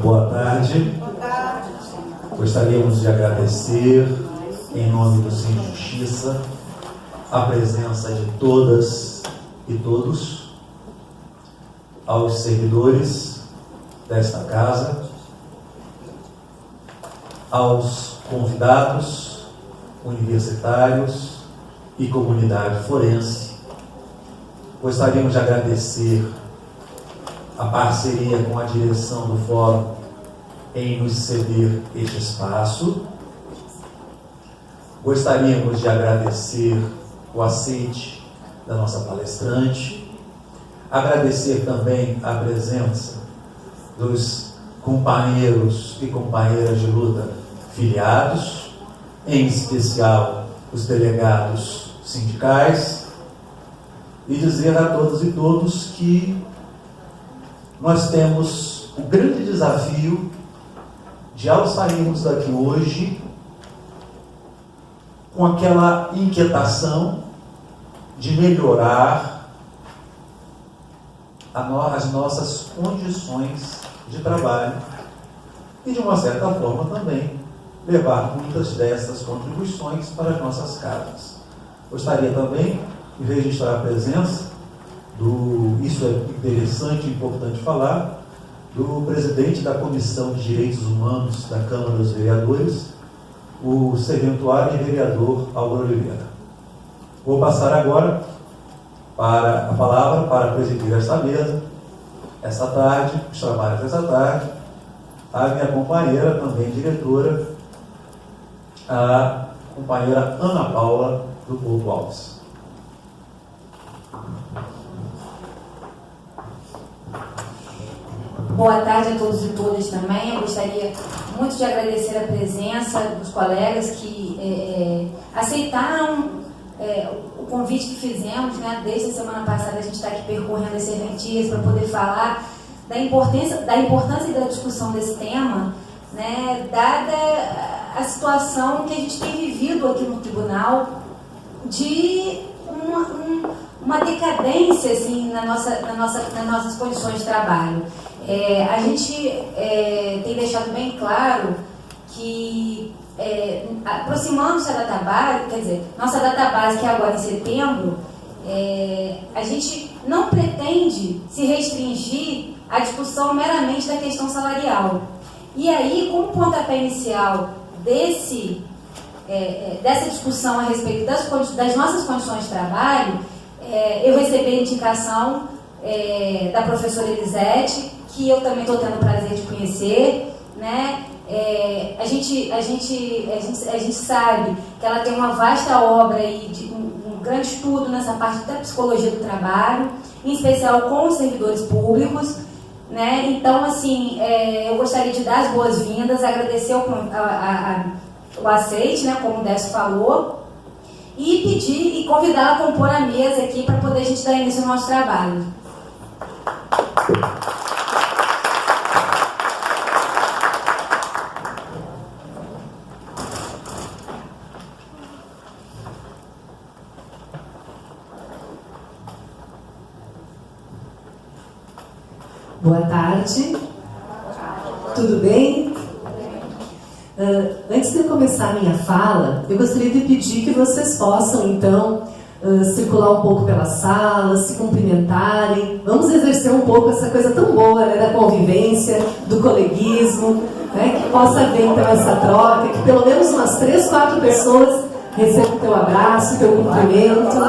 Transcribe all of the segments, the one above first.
Boa tarde. Gostaríamos de agradecer, em nome do Sem Justiça, a presença de todas e todos, aos servidores desta casa, aos convidados, universitários e comunidade forense. Gostaríamos de agradecer a parceria com a direção do Fórum em nos ceder este espaço. Gostaríamos de agradecer o aceite da nossa palestrante, agradecer também a presença dos companheiros e companheiras de luta filiados, em especial os delegados sindicais, e dizer a todas e todos que nós temos o grande desafio de, ao sairmos daqui hoje, com aquela inquietação de melhorar as nossas condições de trabalho e, de uma certa forma, também levar muitas dessas contribuições para as nossas casas. Gostaria também de registrar a presença isso é interessante e importante falar, do presidente da Comissão de Direitos Humanos da Câmara dos Vereadores, o serventuário e vereador Álvaro Oliveira. Vou passar agora a palavra para presidir esta mesa, esta tarde, os trabalhos desta tarde, a minha companheira, também diretora, a companheira Ana Paula do Povo Alves. Boa tarde a todos e todas também. Eu gostaria muito de agradecer a presença dos colegas que aceitaram o convite que fizemos, né? Desde a semana passada a gente está aqui percorrendo as serventias para poder falar da importância e da discussão desse tema, né? Dada a situação que a gente tem vivido aqui no tribunal de uma decadência assim, nas nossas condições de trabalho. A gente tem deixado bem claro que, aproximando-se da database, quer dizer, nossa database, que é agora em setembro, a gente não pretende se restringir à discussão meramente da questão salarial. E aí, como pontapé inicial dessa discussão a respeito das nossas condições de trabalho, eu recebi a indicação da professora Elisete, que eu também estou tendo o prazer de conhecer, né? A gente sabe que ela tem uma vasta obra e um grande estudo nessa parte da psicologia do trabalho, em especial com os servidores públicos, né? Então, assim, eu gostaria de dar as boas-vindas, agradecer o aceite, né, como o Décio falou, e pedir e convidá-la a compor a mesa aqui para poder a gente dar início ao nosso trabalho. Boa tarde. Tudo bem? Antes de eu começar a minha fala, eu gostaria de pedir que vocês possam, então, circular um pouco pela sala, se cumprimentarem. Vamos exercer um pouco essa coisa tão boa, né, da convivência, do coleguismo, né, que possa haver, então, essa troca, que pelo menos umas 3, 4 pessoas recebam o teu abraço, o teu cumprimento.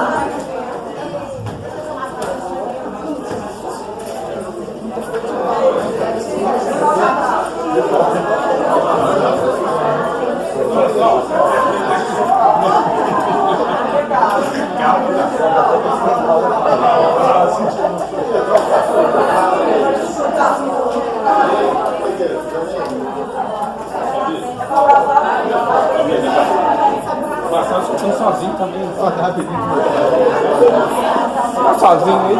Estou sozinho também. Tá sozinho aí?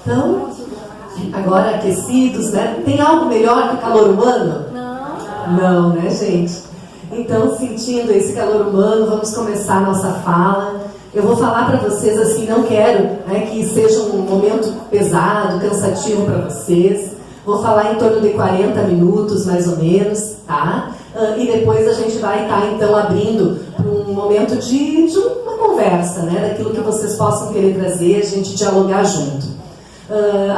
Então, agora aquecidos, né? Tem algo melhor que o calor humano? Não, né, gente? Então, sentindo esse calor humano, vamos começar a nossa fala. Eu vou falar para vocês assim, não quero, né, que seja um momento pesado, cansativo para vocês. Vou falar em torno de 40 minutos, mais ou menos, tá? E depois a gente vai estar, então, abrindo para um momento de uma conversa, né? Daquilo que vocês possam querer trazer, a gente dialogar junto.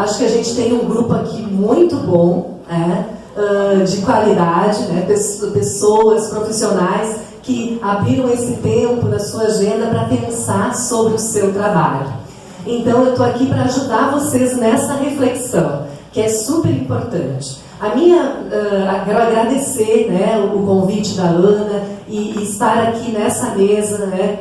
Acho que a gente tem um grupo aqui muito bom, né? De qualidade, né? Pessoas profissionais que abriram esse tempo na sua agenda para pensar sobre o seu trabalho. Então eu estou aqui para ajudar vocês nessa reflexão, que é super importante. Quero agradecer, né, o convite da Ana e estar aqui nessa mesa, né,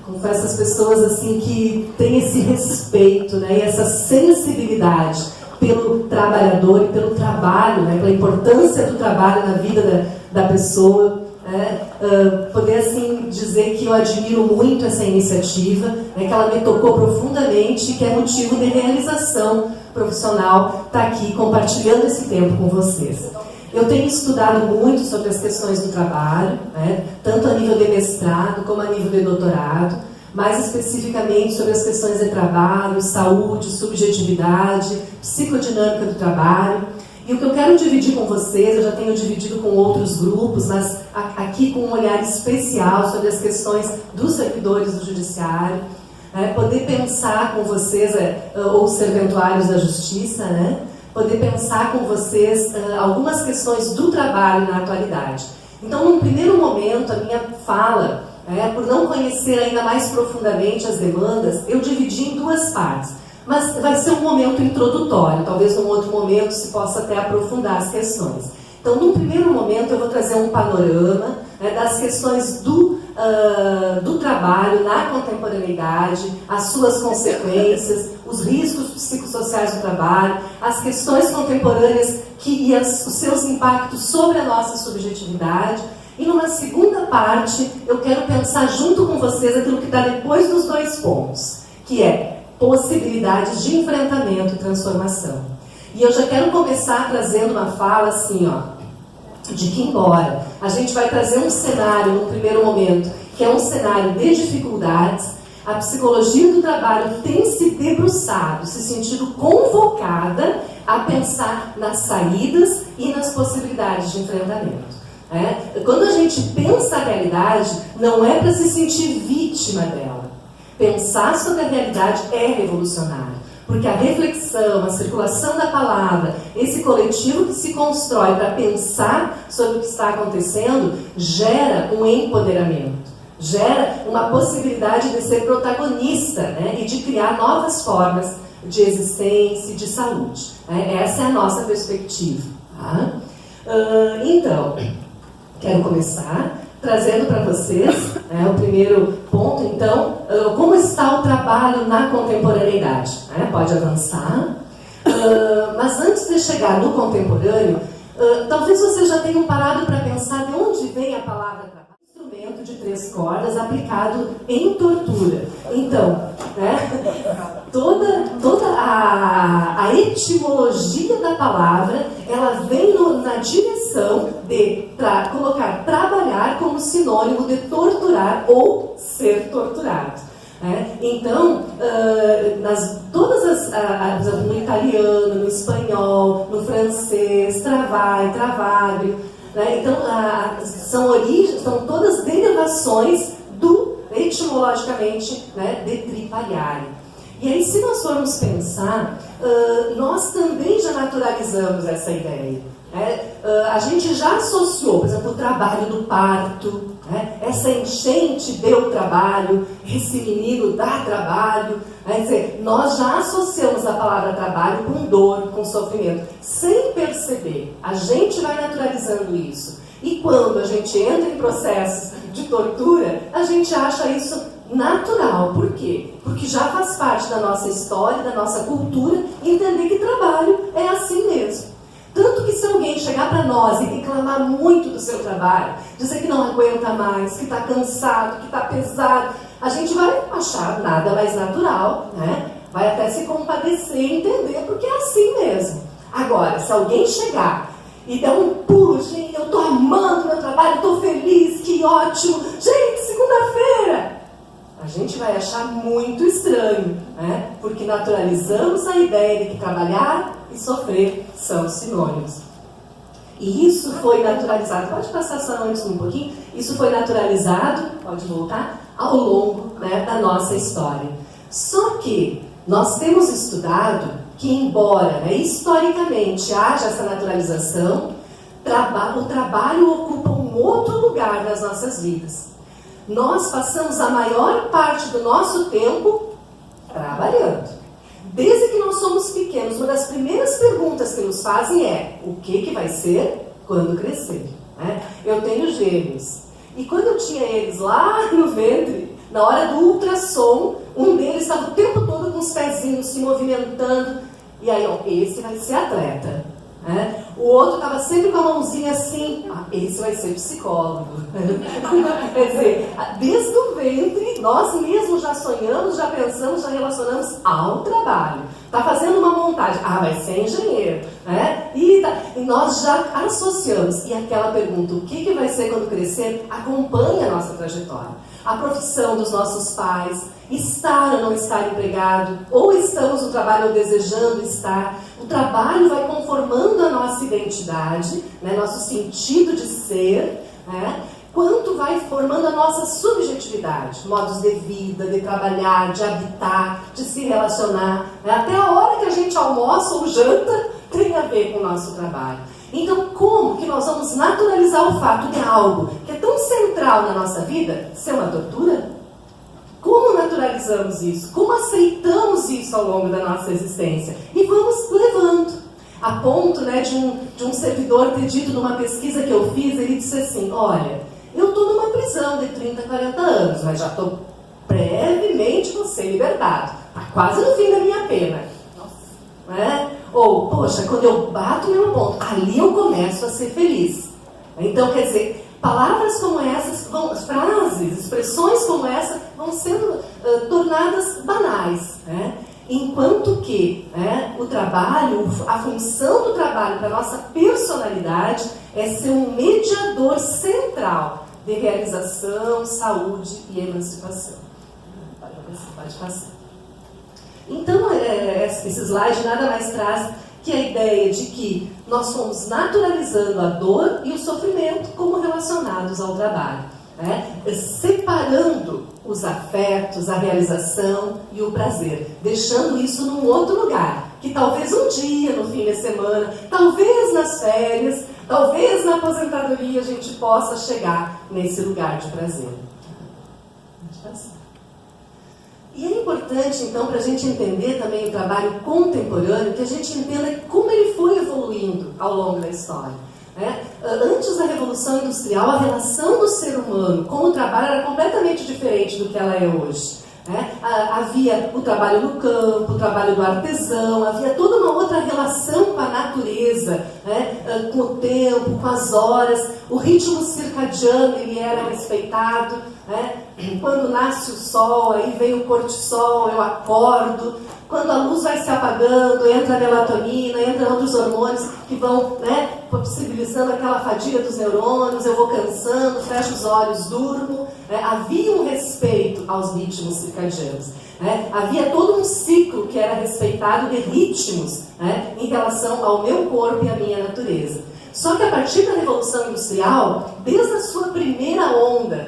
com essas pessoas assim que têm esse respeito, né, e essa sensibilidade pelo trabalhador e pelo trabalho, né, pela importância do trabalho na vida da pessoa. Poder assim dizer que eu admiro muito essa iniciativa, né, que ela me tocou profundamente e que é motivo de realização profissional estar aqui compartilhando esse tempo com vocês. Eu tenho estudado muito sobre as questões do trabalho, né, tanto a nível de mestrado como a nível de doutorado, mais especificamente sobre as questões de trabalho, saúde, subjetividade, psicodinâmica do trabalho. E o que eu quero dividir com vocês, eu já tenho dividido com outros grupos, mas aqui com um olhar especial sobre as questões dos servidores do judiciário, poder pensar com vocês, ou serventuários da justiça, né? Poder pensar com vocês algumas questões do trabalho na atualidade. Então, num primeiro momento, a minha fala, por não conhecer ainda mais profundamente as demandas, eu dividi em duas partes. Mas vai ser um momento introdutório, talvez num outro momento se possa até aprofundar as questões. Então, num primeiro momento, eu vou trazer um panorama, né, das questões do trabalho na contemporaneidade, as suas consequências, os riscos psicossociais do trabalho, as questões contemporâneas e os seus impactos sobre a nossa subjetividade. E numa segunda parte, eu quero pensar junto com vocês aquilo que está depois dos dois pontos, que é possibilidades de enfrentamento e transformação. E eu já quero começar trazendo uma fala assim, de que embora a gente vai trazer um cenário no primeiro momento, que é um cenário de dificuldades, a psicologia do trabalho tem se debruçado, se sentido convocada a pensar nas saídas e nas possibilidades de enfrentamento. Quando a gente pensa a realidade, não é para se sentir vítima dela. Pensar sobre a realidade é revolucionário, porque a reflexão, a circulação da palavra, esse coletivo que se constrói para pensar sobre o que está acontecendo, gera um empoderamento, gera uma possibilidade de ser protagonista, né, e de criar novas formas de existência e de saúde. Essa é a nossa perspectiva. Tá? Então, quero começar trazendo para vocês o primeiro ponto, então, como está o trabalho na contemporaneidade. Pode avançar. Mas antes de chegar no contemporâneo, talvez vocês já tenham parado para pensar de onde vem a palavra trabalho. Instrumento de 3 cordas aplicado em tortura. Então, toda a etimologia da palavra, ela vem na direção de colocar trabalhar como sinônimo de torturar ou ser torturado. Né? Então, no italiano, no espanhol, no francês, travaglio, né? Então, são todas derivações etimologicamente, né, de tripaliare. E aí, se nós formos pensar, nós também já naturalizamos essa ideia. Né? A gente já associou, por exemplo, o trabalho do parto, né? Essa enchente deu trabalho, esse menino dá trabalho. Quer dizer, nós já associamos a palavra trabalho com dor, com sofrimento, sem perceber. A gente vai naturalizando isso. E quando a gente entra em processos de tortura, a gente acha isso natural. Por quê? Porque já faz parte da nossa história, da nossa cultura, entender que trabalho é assim mesmo. Tanto que se alguém chegar para nós e reclamar muito do seu trabalho, dizer que não aguenta mais, que está cansado, que está pesado, a gente vai achar nada mais natural, né? Vai até se compadecer e entender, porque é assim mesmo. Agora, se alguém chegar e der um pulo, gente, eu estou amando meu trabalho, estou feliz, que ótimo, gente, segunda-feira, a gente vai achar muito estranho, né? Porque naturalizamos a ideia de que trabalhar e sofrer são sinônimos. E isso foi naturalizado, pode passar só antes um pouquinho, isso foi naturalizado, pode voltar, ao longo, né, da nossa história. Só que nós temos estudado que, embora, né, historicamente haja essa naturalização, o trabalho ocupa um outro lugar nas nossas vidas. Nós passamos a maior parte do nosso tempo trabalhando. Desde que nós somos pequenos, uma das primeiras perguntas que nos fazem é: o que vai ser quando crescer? Né? Eu tenho gêmeos. E quando eu tinha eles lá no ventre, na hora do ultrassom, um deles estava o tempo todo com os pezinhos se movimentando. E aí, ó, esse vai ser atleta. Né? O outro estava sempre com a mãozinha assim: esse vai ser psicólogo. Quer dizer, desde o ventre, nós mesmos já sonhamos, já pensamos, já relacionamos ao trabalho. Está fazendo uma montagem, vai ser engenheiro. Né? E nós já associamos. E aquela pergunta, o que vai ser quando crescer, acompanha a nossa trajetória. A profissão dos nossos pais, estar ou não estar empregado, ou estamos no trabalho ou desejando estar. O trabalho vai conformando a nossa identidade, né, nosso sentido de ser, né, quanto vai formando a nossa subjetividade, modos de vida, de trabalhar, de habitar, de se relacionar. Né, até a hora que a gente almoça ou janta tem a ver com o nosso trabalho. Então, como que nós vamos naturalizar o fato de algo que é tão central na nossa vida ser uma tortura? Como naturalizamos isso? Como aceitamos isso ao longo da nossa existência? E vamos levando. A ponto, né, de um servidor ter dito numa pesquisa que eu fiz, ele disse assim: olha, eu estou numa prisão de 30, 40 anos, mas já estou brevemente vou ser libertado. Está quase no fim da minha pena. Nossa. Né? Ou, poxa, quando eu bato meu ponto, ali eu começo a ser feliz. Então, quer dizer, palavras como essas, frases, expressões como essa vão sendo tornadas banais. Né? Enquanto que, né, o trabalho, a função do trabalho para a nossa personalidade é ser um mediador central de realização, saúde e emancipação. Pode passar. Então, esse slide nada mais traz que a ideia de que nós fomos naturalizando a dor e o sofrimento como relacionados ao trabalho, né? Separando os afetos, a realização e o prazer, deixando isso num outro lugar, que talvez um dia, no fim de semana, talvez nas férias, talvez na aposentadoria a gente possa chegar nesse lugar de prazer. E é importante, então, para a gente entender também o trabalho contemporâneo, que a gente entenda como ele foi evoluindo ao longo da história. Né? Antes da Revolução Industrial, a relação do ser humano com o trabalho era completamente diferente do que ela é hoje. Né? Havia o trabalho no campo, o trabalho do artesão, havia toda uma outra relação com a natureza, né? Com o tempo, com as horas, o ritmo circadiano ele era respeitado. Né? Quando nasce o sol, aí vem o pôr do sol, eu acordo. quando a luz vai se apagando, entra a melatonina, entram outros hormônios que vão, né, possibilizando aquela fadiga dos neurônios, eu vou cansando, fecho os olhos, durmo. Havia um respeito aos ritmos circadianos. Havia todo um ciclo que era respeitado de ritmos, em relação ao meu corpo e à minha natureza. Só que a partir da Revolução Industrial, desde a sua primeira onda,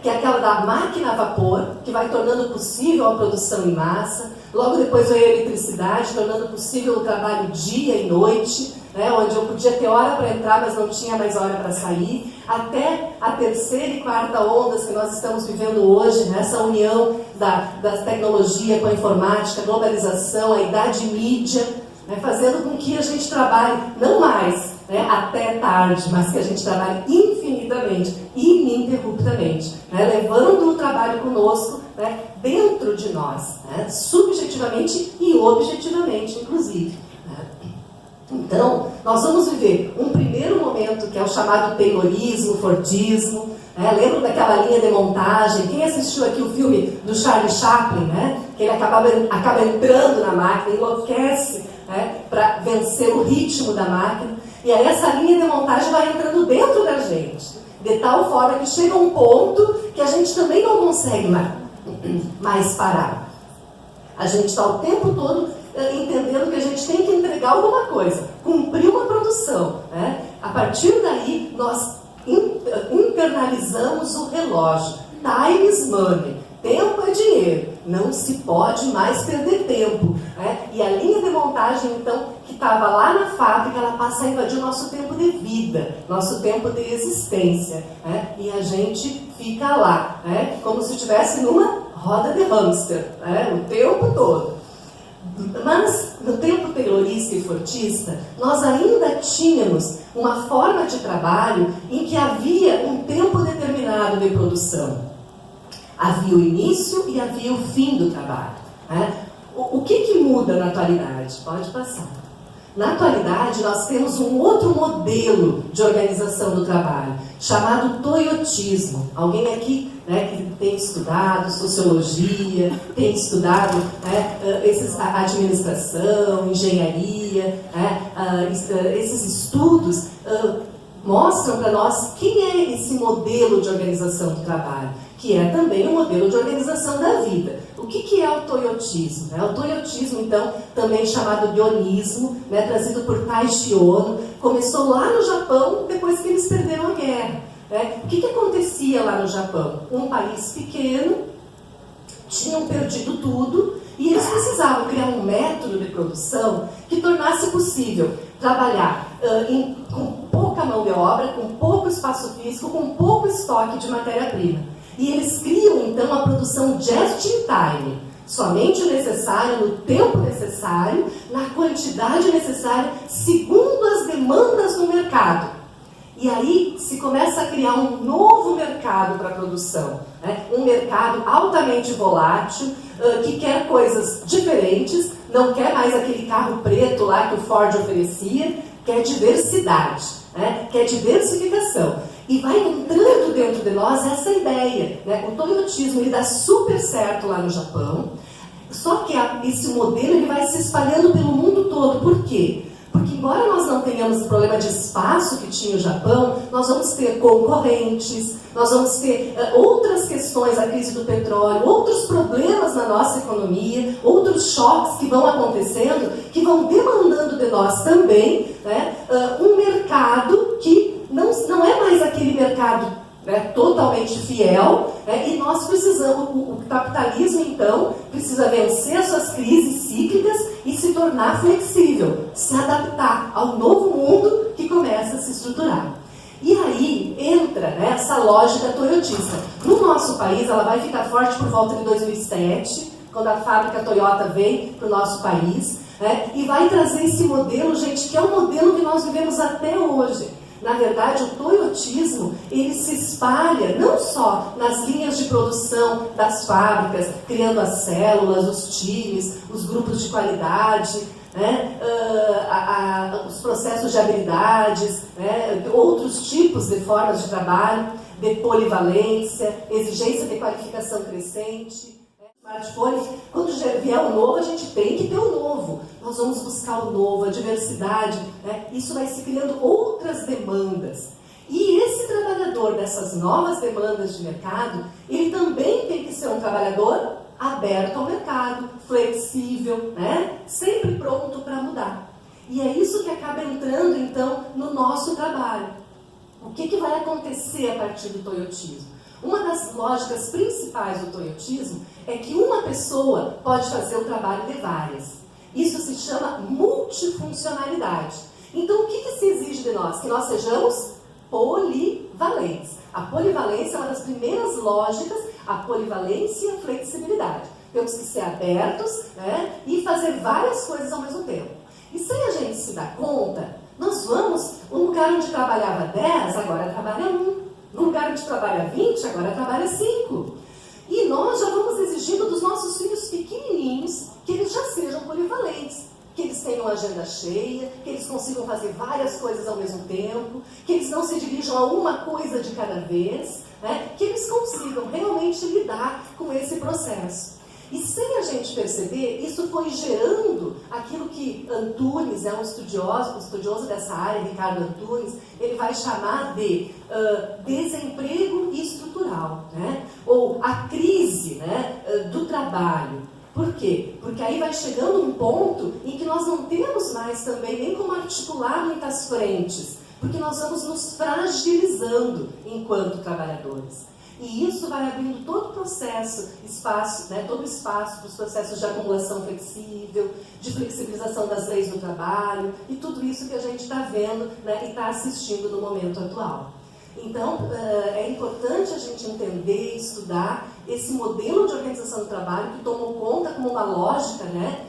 que é aquela da máquina a vapor, que vai tornando possível a produção em massa, logo depois veio a eletricidade, tornando possível o trabalho dia e noite, onde eu podia ter hora para entrar, mas não tinha mais hora para sair, até a terceira e quarta ondas que nós estamos vivendo hoje, essa união da tecnologia com a informática, a globalização, a idade mídia, fazendo com que a gente trabalhe não mais até tarde, mas que a gente trabalhe infinitamente, ininterruptamente, levando o trabalho conosco dentro de nós, subjetivamente e objetivamente, inclusive. Então, nós vamos viver um primeiro momento que é o chamado Taylorismo, Fordismo. Lembra daquela linha de montagem? Quem assistiu aqui o filme do Charlie Chaplin, que ele acaba entrando na máquina, enlouquece para vencer o ritmo da máquina. E aí essa linha de montagem vai entrando dentro da gente, de tal forma que chega um ponto que a gente também não consegue mais parar. A gente está o tempo todo entendendo que a gente tem que entregar alguma coisa, cumprir uma produção. A partir daí, nós internalizamos o relógio. Time is money. Tempo é dinheiro. Não se pode mais perder tempo. E a linha de montagem, então, que estava lá na fábrica, ela passa a invadir o nosso tempo de vida, nosso tempo de existência. E a gente fica lá, como se estivesse numa roda de hamster, o tempo todo. Mas, no tempo taylorista e fordista, nós ainda tínhamos uma forma de trabalho em que havia um tempo determinado de produção. Havia o início e havia o fim do trabalho. O que muda na atualidade? Pode passar. Na atualidade, nós temos um outro modelo de organização do trabalho, chamado toyotismo. Alguém aqui que tem estudado sociologia, tem estudado a administração, engenharia, esses estudos mostram para nós quem é esse modelo de organização do trabalho, que é também um modelo de organização da vida. O que é o toyotismo? O toyotismo, então, também chamado de onismo, trazido por Taishi Ono, começou lá no Japão, depois que eles perderam a guerra. O que acontecia lá no Japão? Um país pequeno, tinham perdido tudo, e eles precisavam criar um método de produção que tornasse possível trabalhar com pouca mão de obra, com pouco espaço físico, com pouco estoque de matéria-prima. E eles criam, então, a produção just in time. Somente o necessário, no tempo necessário, na quantidade necessária, segundo as demandas do mercado. E aí se começa a criar um novo mercado para a produção. Um mercado altamente volátil, que quer coisas diferentes, não quer mais aquele carro preto lá que o Ford oferecia, quer diversidade, quer diversificação. E vai entrando dentro de nós essa ideia. O toyotismo ele dá super certo lá no Japão, só que esse modelo ele vai se espalhando pelo mundo todo. Por quê? Porque embora nós não tenhamos o problema de espaço que tinha o Japão, nós vamos ter concorrentes, nós vamos ter outras questões, a crise do petróleo, outros problemas na nossa economia, outros choques que vão acontecendo, que vão demandando de nós também um mercado que não é mais aquele mercado totalmente fiel, e nós precisamos, o capitalismo então precisa vencer as suas crises cíclicas e se tornar flexível, se adaptar ao novo mundo que começa a se estruturar. E aí entra essa lógica toyotista. No nosso país ela vai ficar forte por volta de 2007, quando a fábrica Toyota veio para o nosso país, e vai trazer esse modelo, gente, que é um modelo que nós vivemos até hoje. Na verdade, o toyotismo, ele se espalha não só nas linhas de produção das fábricas, criando as células, os times, os grupos de qualidade, os processos de habilidades, outros tipos de formas de trabalho, de polivalência, exigência de qualificação crescente. smartphone, quando já vier o novo, a gente tem que ter o novo. Nós vamos buscar o novo, a diversidade, né? Isso vai se criando outras demandas. E esse trabalhador dessas novas demandas de mercado, ele também tem que ser um trabalhador aberto ao mercado, flexível, né? Sempre pronto para mudar. E é isso que acaba entrando, então, no nosso trabalho. O que vai acontecer a partir do toyotismo? Uma das lógicas principais do toyotismo é que uma pessoa pode fazer o trabalho de várias. Isso se chama multifuncionalidade. Então, o que se exige de nós? Que nós sejamos polivalentes. A polivalência é uma das primeiras lógicas, a polivalência e a flexibilidade. Temos que ser abertos, né, e fazer várias coisas ao mesmo tempo. E sem a gente se dar conta, nós vamos, um lugar onde trabalhava 10, agora trabalha 1. No lugar onde trabalha 20, agora trabalha 5. E nós já vamos exigindo dos nossos filhos pequenininhos que eles já sejam polivalentes, que eles tenham agenda cheia, que eles consigam fazer várias coisas ao mesmo tempo, que eles não se dirijam a uma coisa de cada vez, né? Que eles consigam realmente lidar com esse processo. E sem a gente perceber, isso foi gerando aquilo que Antunes, é um estudioso dessa área, Ricardo Antunes, ele vai chamar de desemprego estrutural, né? Ou a crise, né, do trabalho. Por quê? Porque aí vai chegando um ponto em que nós não temos mais também nem como articular muitas frentes, porque nós vamos nos fragilizando enquanto trabalhadores. E isso vai abrindo todo o processo, espaço, né, todo o espaço para os processos de acumulação flexível, de flexibilização das leis do trabalho, e tudo isso que a gente está vendo, né, e está assistindo no momento atual. Então, é importante a gente entender e estudar esse modelo de organização do trabalho que tomou conta como uma lógica, né,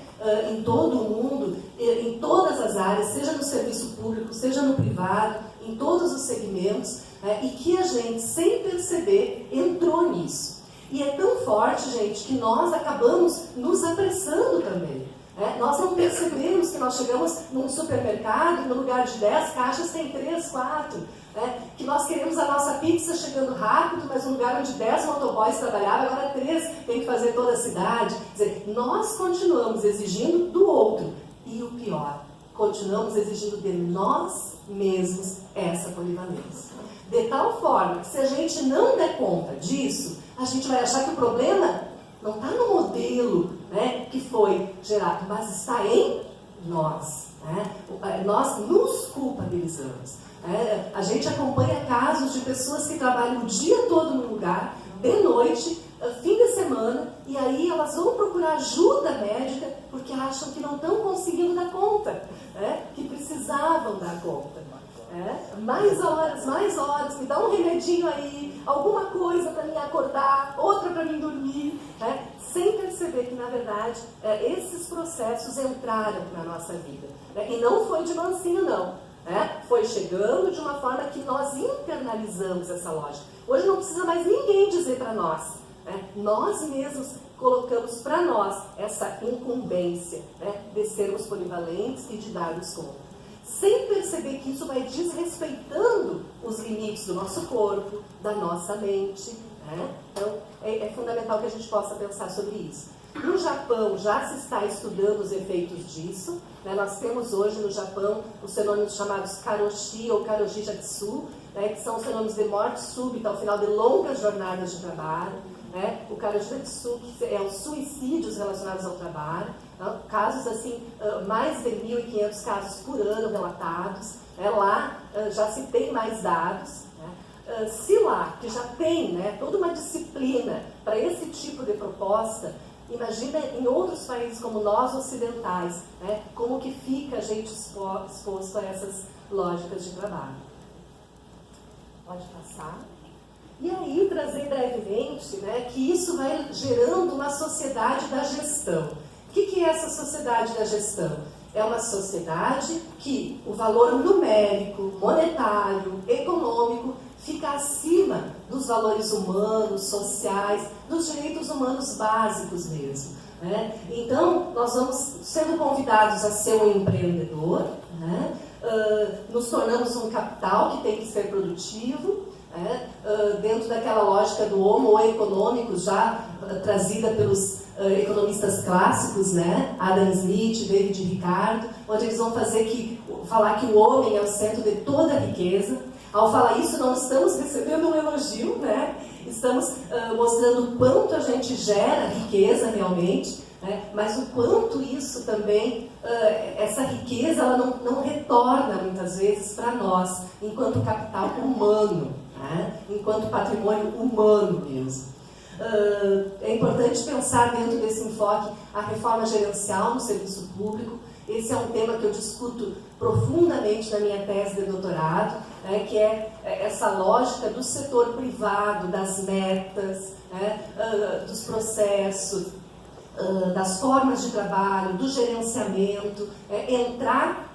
em todo o mundo, em todas as áreas, seja no serviço público, seja no privado, em todos os segmentos, e que a gente, sem perceber, entrou nisso. E é tão forte, gente, que nós acabamos nos apressando também. Nós não percebemos que nós chegamos num supermercado e no lugar de 10 caixas tem 3, 4. Que nós queremos a nossa pizza chegando rápido, mas no lugar onde 10 motoboys trabalhavam, agora 3 tem que fazer toda a cidade. Quer dizer, nós continuamos exigindo do outro. E o pior, continuamos exigindo de nós mesmos essa polivalência. De tal forma que se a gente não der conta disso, a gente vai achar que o problema não está no modelo, né, que foi gerado, mas está em nós. Nós nos culpabilizamos. A gente acompanha casos de pessoas que trabalham o dia todo no lugar, de noite, fim de semana, e aí elas vão procurar ajuda médica porque acham que não estão conseguindo dar conta, que precisavam dar conta. Mais horas, me dá um remedinho aí, alguma coisa para mim acordar, outra para mim dormir, sem perceber que, na verdade, esses processos entraram na nossa vida. E não foi de mansinho, não. Foi chegando de uma forma que nós internalizamos essa lógica. Hoje não precisa mais ninguém dizer para nós. Nós mesmos colocamos para nós essa incumbência, de sermos polivalentes e de darmos conta. Sem perceber que isso vai desrespeitando os limites do nosso corpo, da nossa mente. Então, é fundamental que a gente possa pensar sobre isso. No Japão, já se está estudando os efeitos disso. Nós temos hoje no Japão os fenômenos chamados karoshi ou karoshi jatsu, que são os fenômenos de morte súbita ao final de longas jornadas de trabalho. O karoshi jatsu, que é os suicídios relacionados ao trabalho. Casos assim, mais de 1.500 casos por ano relatados. Lá já se tem mais dados. Se lá, que já tem toda uma disciplina para esse tipo de proposta, imagina em outros países como nós ocidentais, como que fica a gente exposto a essas lógicas de trabalho. Pode passar. E aí trazer brevemente que isso vai gerando uma sociedade da gestão. O que é essa sociedade da gestão? É uma sociedade que o valor numérico, monetário, econômico fica acima dos valores humanos, sociais, dos direitos humanos básicos mesmo. Então, nós vamos sendo convidados a ser um empreendedor, nos tornamos um capital que tem que ser produtivo, dentro daquela lógica do homo econômico já trazida pelos economistas clássicos, né? Adam Smith, David Ricardo, onde eles vão falar que o homem é o centro de toda a riqueza. Ao falar isso, não estamos recebendo um elogio, né? Estamos mostrando o quanto a gente gera riqueza realmente, né? Mas o quanto isso também, essa riqueza, ela não retorna muitas vezes para nós, enquanto capital humano, né? Enquanto patrimônio humano mesmo. É importante pensar dentro desse enfoque a reforma gerencial no serviço público. Esse é um tema que eu discuto profundamente na minha tese de doutorado, né, que é essa lógica do setor privado, das metas, né, dos processos, das formas de trabalho, do gerenciamento, entrar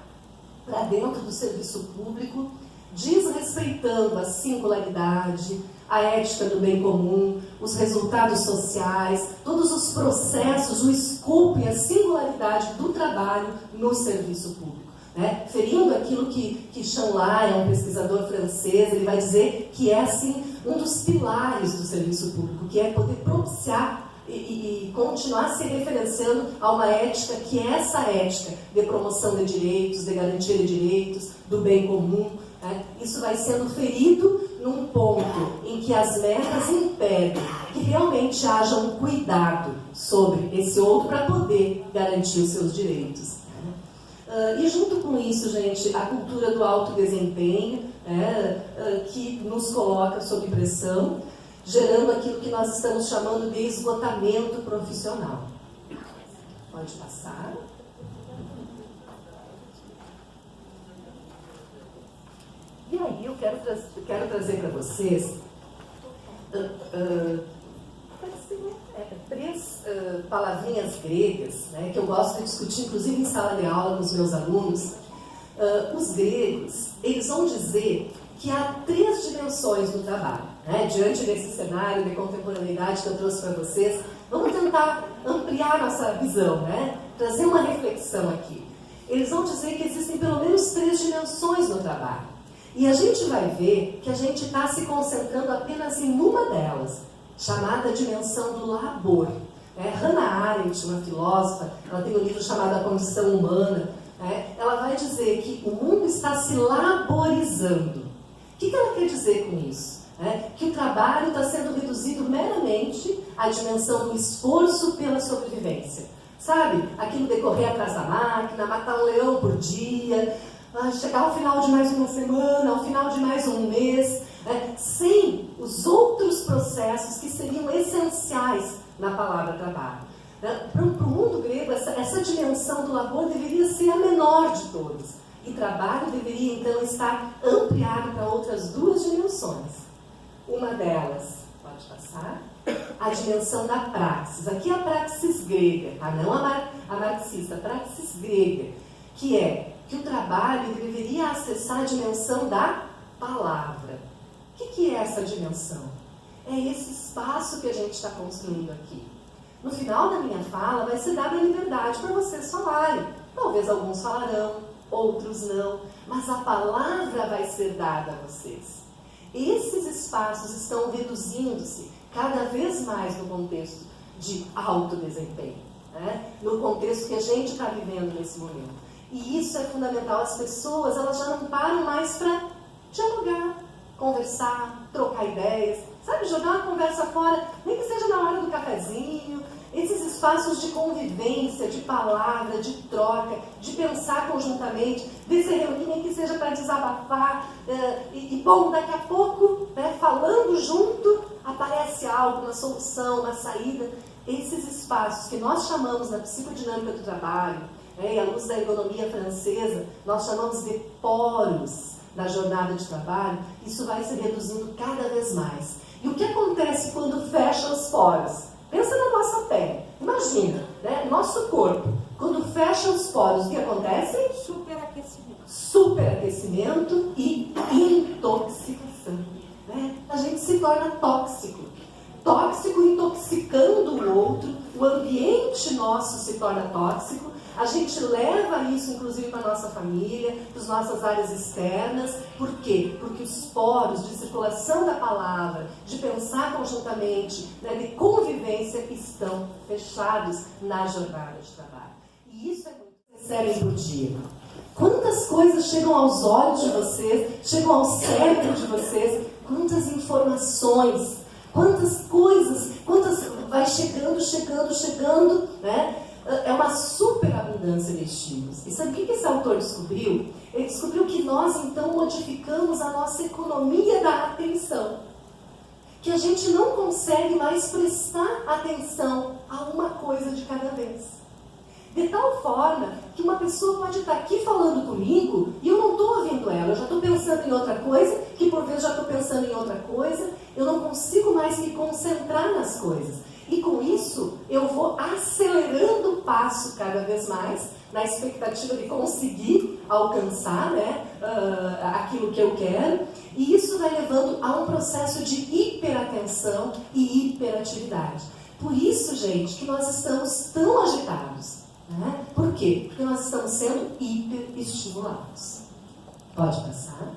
para dentro do serviço público, desrespeitando a singularidade, a ética do bem comum, os resultados sociais, todos os processos, o escopo e a singularidade do trabalho no serviço público. Né? Ferindo aquilo que Chanlay, um pesquisador francês, ele vai dizer que é assim um dos pilares do serviço público, que é poder propiciar e continuar se referenciando a uma ética que é essa ética de promoção de direitos, de garantia de direitos, do bem comum. Né? Isso vai sendo ferido num ponto em que as metas impedem que realmente haja um cuidado sobre esse outro para poder garantir os seus direitos. E junto com isso, gente, a cultura do alto desempenho, que nos coloca sob pressão, gerando aquilo que nós estamos chamando de esgotamento profissional. Pode passar. E aí eu quero trazer para vocês três palavrinhas gregas, né, que eu gosto de discutir, inclusive em sala de aula com os meus alunos. Os gregos, eles vão dizer que há 3 dimensões no trabalho. Né? Diante desse cenário de contemporaneidade que eu trouxe para vocês, vamos tentar ampliar nossa visão, né? Trazer uma reflexão aqui. Eles vão dizer que existem pelo menos 3 dimensões no trabalho. E a gente vai ver que a gente está se concentrando apenas em uma delas, chamada dimensão do labor. Hannah Arendt, uma filósofa, ela tem um livro chamado A Condição Humana, ela vai dizer que o mundo está se laborizando. O que ela quer dizer com isso? Que o trabalho está sendo reduzido meramente à dimensão do esforço pela sobrevivência. Sabe? Aquilo de correr atrás da máquina, matar um leão por dia, chegar ao final de mais uma semana, ao final de mais um mês, sem os outros processos que seriam essenciais na palavra trabalho. Para o mundo grego, essa dimensão do labor deveria ser a menor de todas. E trabalho deveria, então, estar ampliado para outras 2 dimensões. Uma delas, pode passar, a dimensão da praxis. Aqui é a praxis grega, tá? Não a marxista, a praxis grega, que é que o trabalho deveria acessar a dimensão da palavra. O que é essa dimensão? É esse espaço que a gente está construindo aqui. No final da minha fala vai ser dada a liberdade para vocês falarem. Talvez alguns falarão, outros não, mas a palavra vai ser dada a vocês. Esses espaços estão reduzindo-se cada vez mais no contexto de alto desempenho, né? No contexto que a gente está vivendo nesse momento. E isso é fundamental. As pessoas, elas já não param mais para dialogar, conversar, trocar ideias, sabe, jogar uma conversa fora, nem que seja na hora do cafezinho. Esses espaços de convivência, de palavra, de troca, de pensar conjuntamente, de se reunir, nem que seja para desabafar. Bom, daqui a pouco, falando junto, aparece algo, uma solução, uma saída. Esses espaços que nós chamamos na psicodinâmica do trabalho, e à luz da ergonomia francesa, nós chamamos de poros da jornada de trabalho, isso vai se reduzindo cada vez mais. E o que acontece quando fecha os poros? Pensa na nossa pele. Imagina, nosso corpo, quando fecha os poros, o que acontece? Superaquecimento. Superaquecimento e intoxicação. A gente se torna tóxico. Tóxico intoxicando o outro, o ambiente nosso se torna tóxico, A gente leva isso, inclusive, para a nossa família, para as nossas áreas externas. Por quê? Porque os poros de circulação da palavra, de pensar conjuntamente, né, de convivência, estão fechados na jornada de trabalho. E isso é muito sério por dia. Quantas coisas chegam aos olhos de vocês, chegam ao cérebro de vocês, quantas informações, quantas coisas, quantas vai chegando, né? É uma superabundância de estímulos. E sabe o que esse autor descobriu? Ele descobriu que nós, então, modificamos a nossa economia da atenção. Que a gente não consegue mais prestar atenção a uma coisa de cada vez. De tal forma que uma pessoa pode estar aqui falando comigo e eu não estou ouvindo ela, eu já estou pensando em outra coisa, que por vezes já estou pensando em outra coisa, eu não consigo mais me concentrar nas coisas. E com isso, eu vou acelerando o passo cada vez mais, na expectativa de conseguir alcançar, né, aquilo que eu quero, e isso vai levando a um processo de hiperatenção e hiperatividade. Por isso, gente, que nós estamos tão agitados. Né? Por quê? Porque nós estamos sendo hiperestimulados. Pode passar?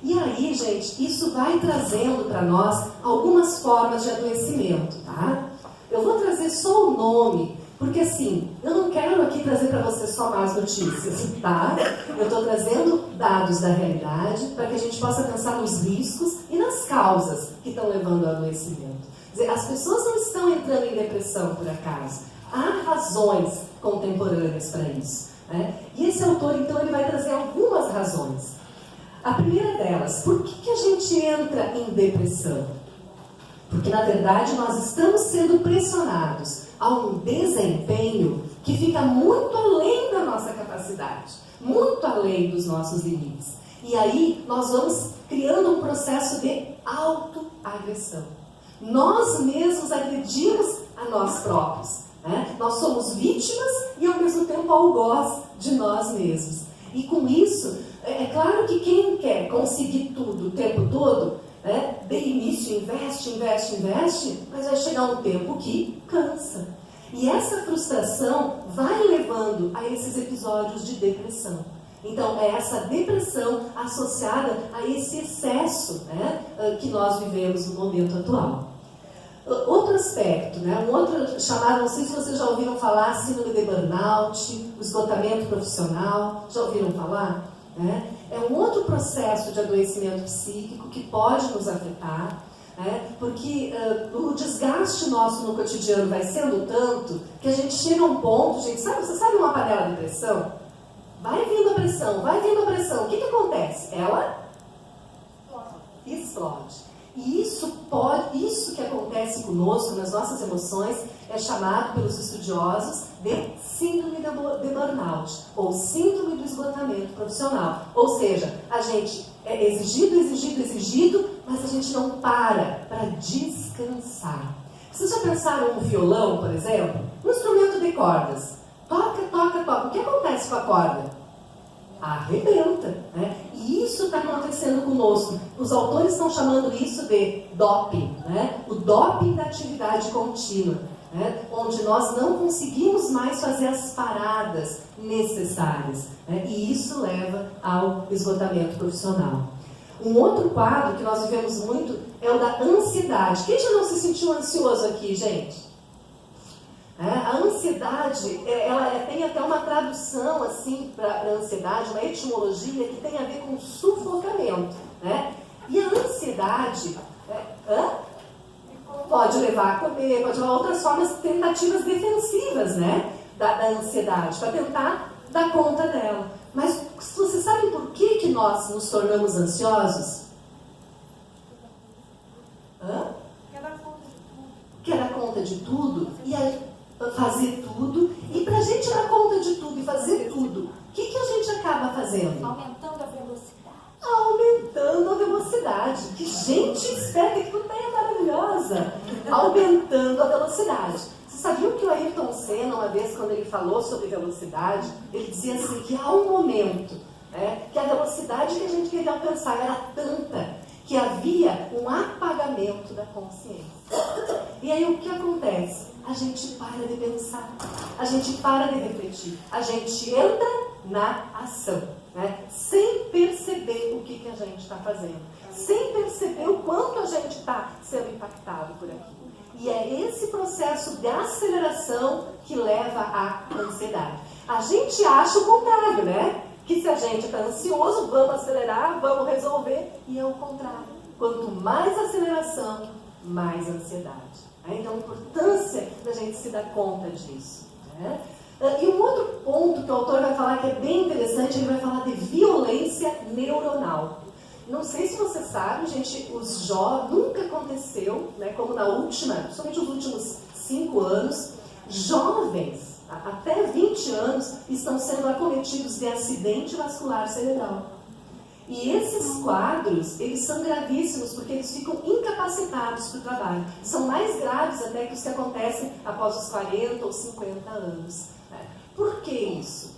E aí, gente, isso vai trazendo para nós algumas formas de adoecimento, tá? Eu vou trazer só o nome, porque assim, eu não quero aqui trazer para você só más notícias, tá? Eu estou trazendo dados da realidade para que a gente possa pensar nos riscos e nas causas que estão levando ao adoecimento. Quer dizer, as pessoas não estão entrando em depressão por acaso. Há razões contemporâneas para isso. Né? E esse autor, então, ele vai trazer algumas razões. A primeira delas, por que a gente entra em depressão? Porque, na verdade, nós estamos sendo pressionados a um desempenho que fica muito além da nossa capacidade, muito além dos nossos limites. E aí, nós vamos criando um processo de autoagressão. Nós mesmos agredimos a nós próprios. Né? Nós somos vítimas e, ao mesmo tempo, algoz de nós mesmos. E com isso, é claro que quem quer conseguir tudo o tempo todo, né, de início investe, mas vai chegar um tempo que cansa. E essa frustração vai levando a esses episódios de depressão. Então, é essa depressão associada a esse excesso, né, que nós vivemos no momento atual. Outro aspecto, né? Um outro chamado, não sei se vocês já ouviram falar, síndrome de burnout, o esgotamento profissional, já ouviram falar? Né? É um outro processo de adoecimento psíquico que pode nos afetar, né? Porque o desgaste nosso no cotidiano vai sendo tanto que a gente chega a um ponto, gente, você sabe uma panela de pressão? Vai vindo a pressão, o que acontece? Ela explode. E isso que acontece conosco, nas nossas emoções, é chamado pelos estudiosos de síndrome de burnout, ou síndrome do esgotamento profissional. Ou seja, a gente é exigido, mas a gente não para descansar. Vocês já pensaram no violão, por exemplo? Um instrumento de cordas. Toca. O que acontece com a corda? Arrebenta, né? E isso está acontecendo conosco. Os autores estão chamando isso de doping, né? O doping da atividade contínua, né? Onde nós não conseguimos mais fazer as paradas necessárias, né? E isso leva ao esgotamento profissional. Um outro quadro que nós vivemos muito é o da ansiedade. Quem já não se sentiu ansioso aqui, gente? A ansiedade, ela tem até uma tradução assim para a ansiedade, uma etimologia que tem a ver com sufocamento, né? E a ansiedade pode levar a comer, pode levar a outras formas, tentativas defensivas, né? Da ansiedade, para tentar dar conta dela. Mas vocês sabem por que nós nos tornamos ansiosos? Quer dar conta de tudo? E aí, fazer tudo, e para a gente dar conta de tudo e fazer tudo, o que a gente acaba fazendo? Aumentando a velocidade. Aumentando a velocidade. Que gente esperta, que ideia maravilhosa! Aumentando a velocidade. Vocês sabiam que o Ayrton Senna, uma vez, quando ele falou sobre velocidade, ele dizia assim, que há um momento, né, que a velocidade que a gente queria alcançar era tanta, que que havia um apagamento da consciência. E aí o que acontece? A gente para de pensar, a gente para de refletir, a gente entra na ação, né? Sem perceber o que a gente está fazendo, sem perceber o quanto a gente está sendo impactado por aquilo. E é esse processo de aceleração que leva à ansiedade. A gente acha o contrário, né? Que se a gente está ansioso, vamos acelerar, vamos resolver, e é o contrário. Quanto mais aceleração, mais ansiedade. Então, a importância da gente se dar conta disso, né? E um outro ponto que o autor vai falar que é bem interessante, ele vai falar de violência neuronal. Não sei se você sabe, gente, os jovens, nunca aconteceu, né, como na última, principalmente os últimos 5 anos, jovens, até 20 anos, estão sendo acometidos de acidente vascular cerebral. E esses quadros, eles são gravíssimos porque eles ficam incapacitados para o trabalho. São mais graves até que os que acontecem após os 40 ou 50 anos. Por que isso?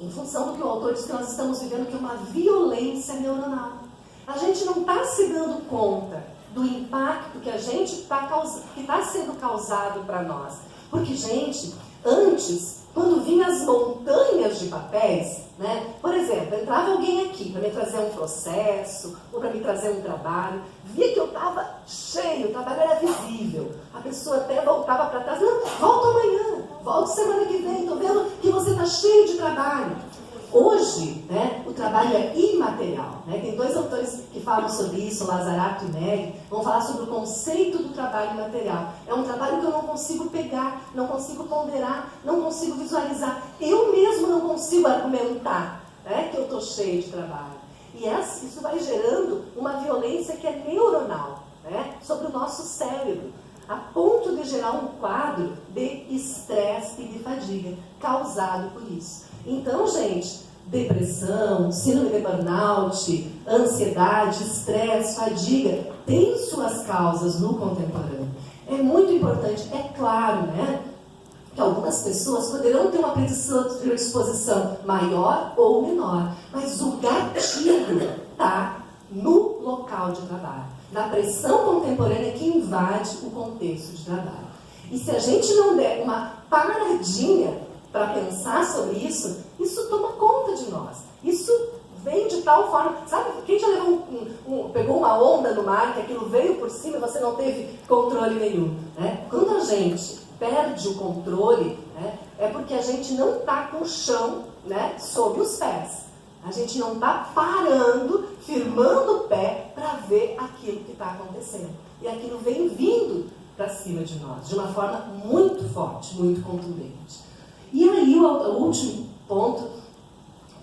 Em função do que o autor diz que nós estamos vivendo, que é uma violência neuronal. A gente não está se dando conta do impacto que está sendo causado para nós. Porque, gente, antes, quando vinham as montanhas de papéis, né? Por exemplo, entrava alguém aqui para me trazer um processo ou para me trazer um trabalho, via que eu estava cheio, o trabalho era visível, a pessoa até voltava para trás, não, volta amanhã, volta semana que vem, estou vendo que você está cheio de trabalho. Hoje, né, o trabalho é imaterial, né? Tem 2 autores que falam sobre isso, Lazarato e Neri, vão falar sobre o conceito do trabalho imaterial. É um trabalho que eu não consigo pegar, não consigo ponderar, não consigo visualizar. Eu mesmo não consigo argumentar, né, que eu estou cheio de trabalho. E isso vai gerando uma violência que é neuronal, né, sobre o nosso cérebro, a ponto de gerar um quadro de estresse e de fadiga causado por isso. Então, gente, depressão, síndrome de burnout, ansiedade, estresse, fadiga, tem suas causas no contemporâneo. É muito importante, é claro, né, que algumas pessoas poderão ter uma predisposição maior ou menor, mas o gatilho está no local de trabalho, na pressão contemporânea que invade o contexto de trabalho. E se a gente não der uma paradinha para pensar sobre isso, isso toma conta de nós. Isso vem de tal forma... Sabe, quem já pegou uma onda no mar, que aquilo veio por cima e você não teve controle nenhum, né? Quando a gente perde o controle, né, é porque a gente não está com o chão, né, sob os pés. A gente não está parando, firmando o pé para ver aquilo que está acontecendo. E aquilo vem vindo para cima de nós, de uma forma muito forte, muito contundente. E aí o último ponto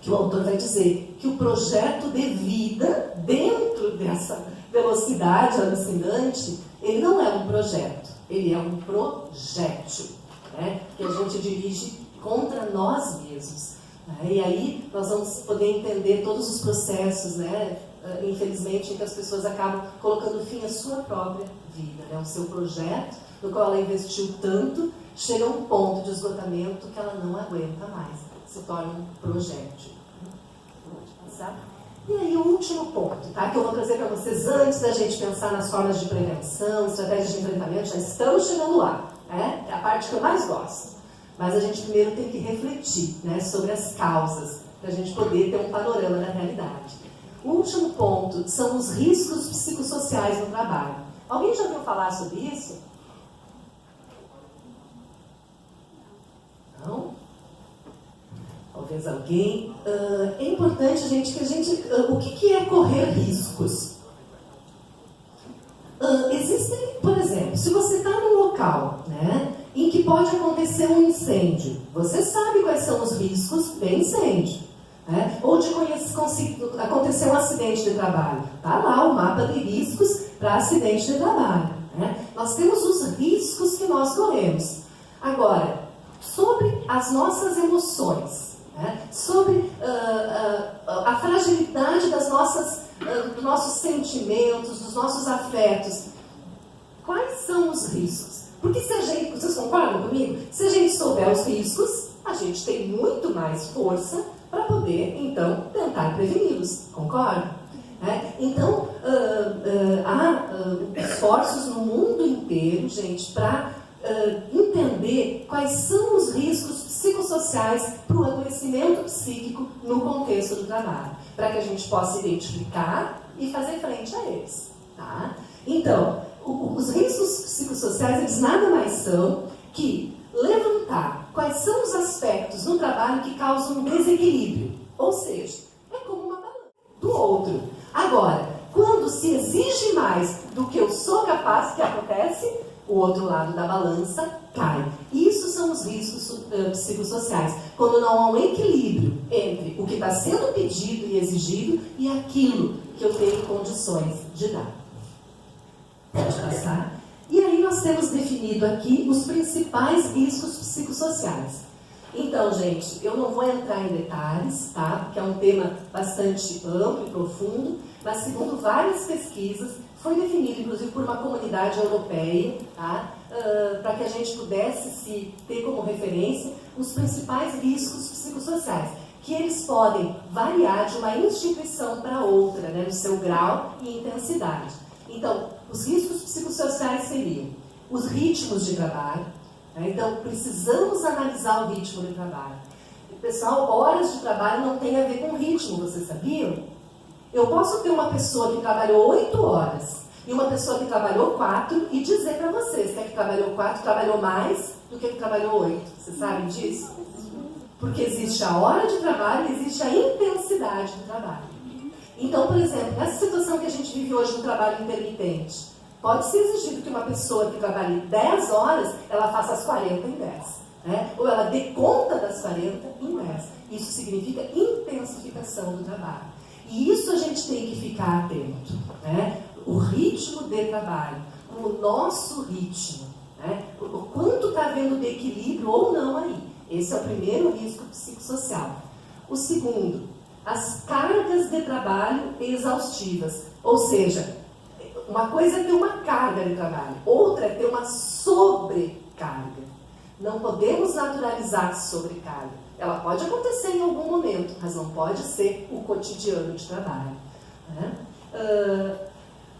que o autor vai dizer, que o projeto de vida dentro dessa velocidade alucinante, ele não é um projeto, ele é um projétil, né, que a gente dirige contra nós mesmos. E aí nós vamos poder entender todos os processos, né, infelizmente, em que as pessoas acabam colocando fim à sua própria vida, né, o seu projeto, no qual ela investiu tanto, chega a um ponto de esgotamento que ela não aguenta mais, se torna um projétil. Pode passar? E aí o último ponto, tá, que eu vou trazer para vocês antes da gente pensar nas formas de prevenção, estratégias de enfrentamento, já estamos chegando lá, né? É a parte que eu mais gosto. Mas a gente primeiro tem que refletir, né, sobre as causas, para a gente poder ter um panorama da realidade. O último ponto são os riscos psicossociais no trabalho. Alguém já ouviu falar sobre isso? Não? Talvez alguém. É importante, gente, que a gente... o que é correr riscos? Existem, por exemplo, se você está num local, né, em que pode acontecer um incêndio, você sabe quais são os riscos de incêndio, né? Ou de acontecer um acidente de trabalho. Está lá o mapa de riscos para acidente de trabalho, né? Nós temos os riscos que nós corremos. Agora, sobre as nossas emoções, né? Sobre a fragilidade das dos nossos sentimentos, dos nossos afetos, quais são os riscos? Porque se a gente, vocês concordam comigo? Se a gente souber os riscos, a gente tem muito mais força para poder, então, tentar preveni-los. Concorda? Né? Então, há esforços no mundo inteiro, gente, para entender quais são os riscos psicossociais para o adoecimento psíquico no contexto do trabalho, para que a gente possa identificar e fazer frente a eles. Tá? Então, os riscos psicossociais, eles nada mais são que levantar quais são os aspectos no trabalho que causam um desequilíbrio. Ou seja, é como uma balança do outro. Agora, quando se exige mais do que eu sou capaz, o que acontece? O outro lado da balança cai. Isso são os riscos psicossociais. Quando não há um equilíbrio entre o que está sendo pedido e exigido e aquilo que eu tenho condições de dar. Pode passar. E aí nós temos definido aqui os principais riscos psicossociais. Então, gente, eu não vou entrar em detalhes, tá? Porque é um tema bastante amplo e profundo, mas segundo várias pesquisas, foi definido, inclusive, por uma comunidade europeia, tá? Para que a gente pudesse ter como referência os principais riscos psicossociais, que eles podem variar de uma instituição para outra, né? No seu grau e intensidade. Então, os riscos psicossociais seriam os ritmos de trabalho. Então, precisamos analisar o ritmo de trabalho. Pessoal, horas de trabalho não tem a ver com ritmo, vocês sabiam? Eu posso ter uma pessoa que trabalhou 8 horas e uma pessoa que trabalhou 4 e dizer para vocês que a que trabalhou 4 trabalhou mais do que a que trabalhou 8. Vocês sabem disso? Porque existe a hora de trabalho e existe a intensidade do trabalho. Então, por exemplo, nessa situação que a gente vive hoje no trabalho intermitente, pode ser exigido que uma pessoa que trabalhe 10 horas, ela faça as 40 em 10. Né? Ou ela dê conta das 40 em 10. Isso significa intensificação do trabalho. E isso a gente tem que ficar atento. Né? O ritmo de trabalho, o nosso ritmo. Né? O quanto está havendo de equilíbrio ou não aí. Esse é o primeiro risco psicossocial. O segundo, as cargas de trabalho exaustivas. Ou seja, uma coisa é ter uma carga de trabalho, outra é ter uma sobrecarga. Não podemos naturalizar sobrecarga. Ela pode acontecer em algum momento, mas não pode ser o cotidiano de trabalho. Né?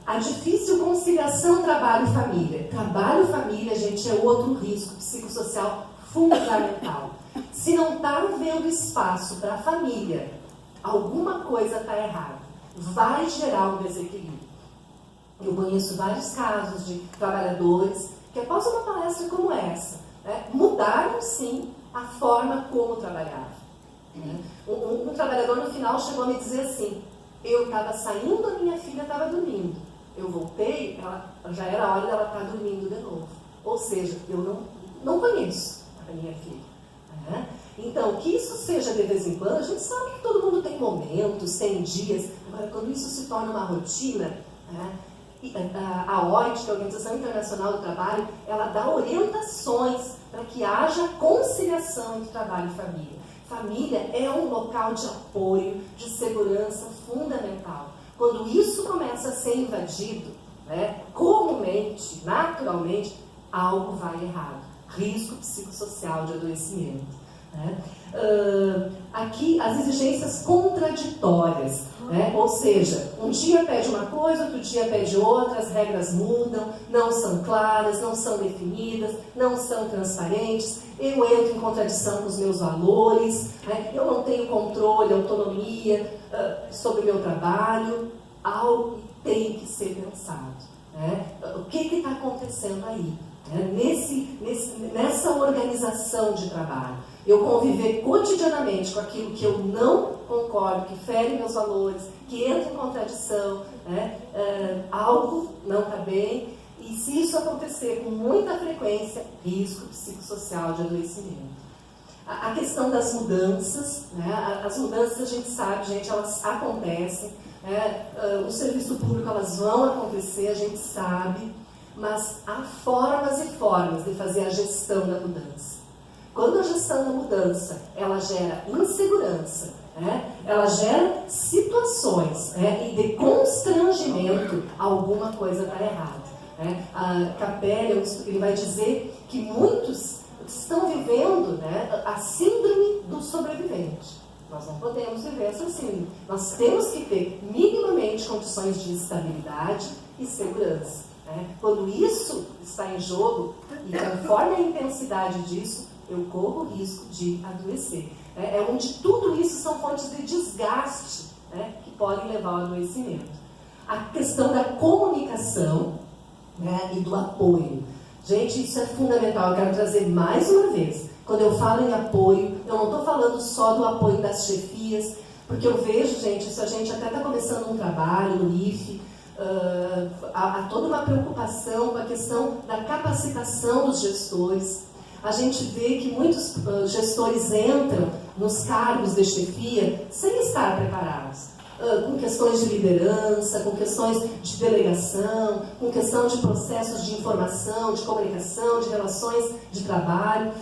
A difícil conciliação trabalho-família. Trabalho-família, gente, é outro risco psicossocial fundamental. Se não está havendo espaço para a família, alguma coisa está errada. Vai gerar um desequilíbrio. Eu conheço vários casos de trabalhadores que, após uma palestra como essa, né, mudaram, sim, a forma como trabalhavam. Né? Um trabalhador, no final, chegou a me dizer assim: eu estava saindo, a minha filha estava dormindo. Eu voltei, já era a hora dela estar dormindo de novo. Ou seja, eu não conheço a minha filha. Né? Então, que isso seja de vez em quando, a gente sabe que todo mundo tem momentos, tem dias. Agora, quando isso se torna uma rotina, né, a OIT, que é a Organização Internacional do Trabalho, ela dá orientações para que haja conciliação entre trabalho e família. Família é um local de apoio, de segurança fundamental. Quando isso começa a ser invadido, né, comumente, naturalmente, algo vai errado. Risco psicossocial de adoecimento. Né? Aqui as exigências contraditórias, né? Ou seja, um dia pede uma coisa, outro dia pede outra, as regras mudam, não são claras, não são definidas, não são transparentes, eu entro em contradição com os meus valores, né? Eu não tenho controle, autonomia sobre o meu trabalho. Algo tem que ser pensado. Né? O que está acontecendo aí? Nessa organização de trabalho, eu conviver cotidianamente com aquilo que eu não concordo, que fere meus valores, que entra em contradição, né? Algo não está bem, e se isso acontecer com muita frequência, risco psicossocial de adoecimento. A questão das mudanças, né? As mudanças a gente sabe, gente, elas acontecem, né? O serviço público, elas vão acontecer, a gente sabe, mas há formas e formas de fazer a gestão da mudança. Quando a gestão da mudança, ela gera insegurança, né? Ela gera situações, né, e de constrangimento, alguma coisa está errada. Né? A Capelli, ele vai dizer que muitos estão vivendo, né, a síndrome do sobrevivente. Nós não podemos viver essa síndrome. Nós temos que ter minimamente condições condições de estabilidade e segurança. Né? Quando isso está em jogo, e conforme a intensidade disso, eu corro o risco de adoecer. É onde tudo isso são fontes de desgaste, né, que podem levar ao adoecimento. A questão da comunicação, né, e do apoio. Gente, isso é fundamental. Eu quero trazer mais uma vez. Quando eu falo em apoio, eu não estou falando só do apoio das chefias, porque eu vejo, gente, isso a gente até está começando um trabalho no IFE, há toda uma preocupação com a questão da capacitação dos gestores. A gente vê que muitos gestores entram nos cargos de chefia sem estar preparados, com questões de liderança, com questões de delegação, com questão de processos de informação, de comunicação, de relações de trabalho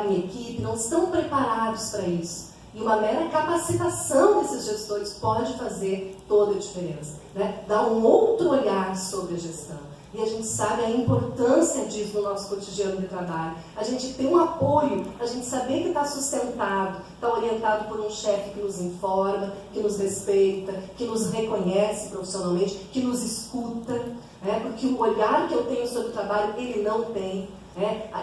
em equipe, não estão preparados para isso. E uma mera capacitação desses gestores pode fazer toda a diferença, né? Dar um outro olhar sobre a gestão. E a gente sabe a importância disso no nosso cotidiano de trabalho. A gente tem um apoio, a gente saber que está sustentado, está orientado por um chefe que nos informa, que nos respeita, que nos reconhece profissionalmente, que nos escuta, né? Porque o olhar que eu tenho sobre o trabalho, ele não tem.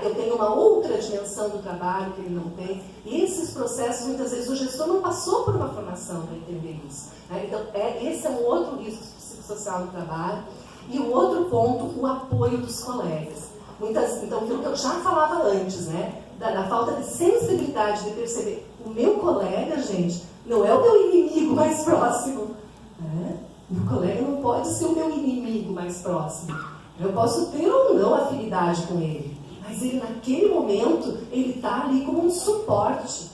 Eu tenho uma outra dimensão do trabalho que ele não tem. E esses processos, muitas vezes, o gestor não passou por uma formação para entender isso. Então, esse é um outro risco psicossocial no trabalho. E o outro ponto, o apoio dos colegas. Então, aquilo que eu já falava antes, né? Da falta de sensibilidade, de perceber. O meu colega, gente, não é o meu inimigo mais próximo. Né? O meu colega não pode ser o meu inimigo mais próximo. Eu posso ter ou não afinidade com ele. Mas ele, naquele momento, ele está ali como um suporte.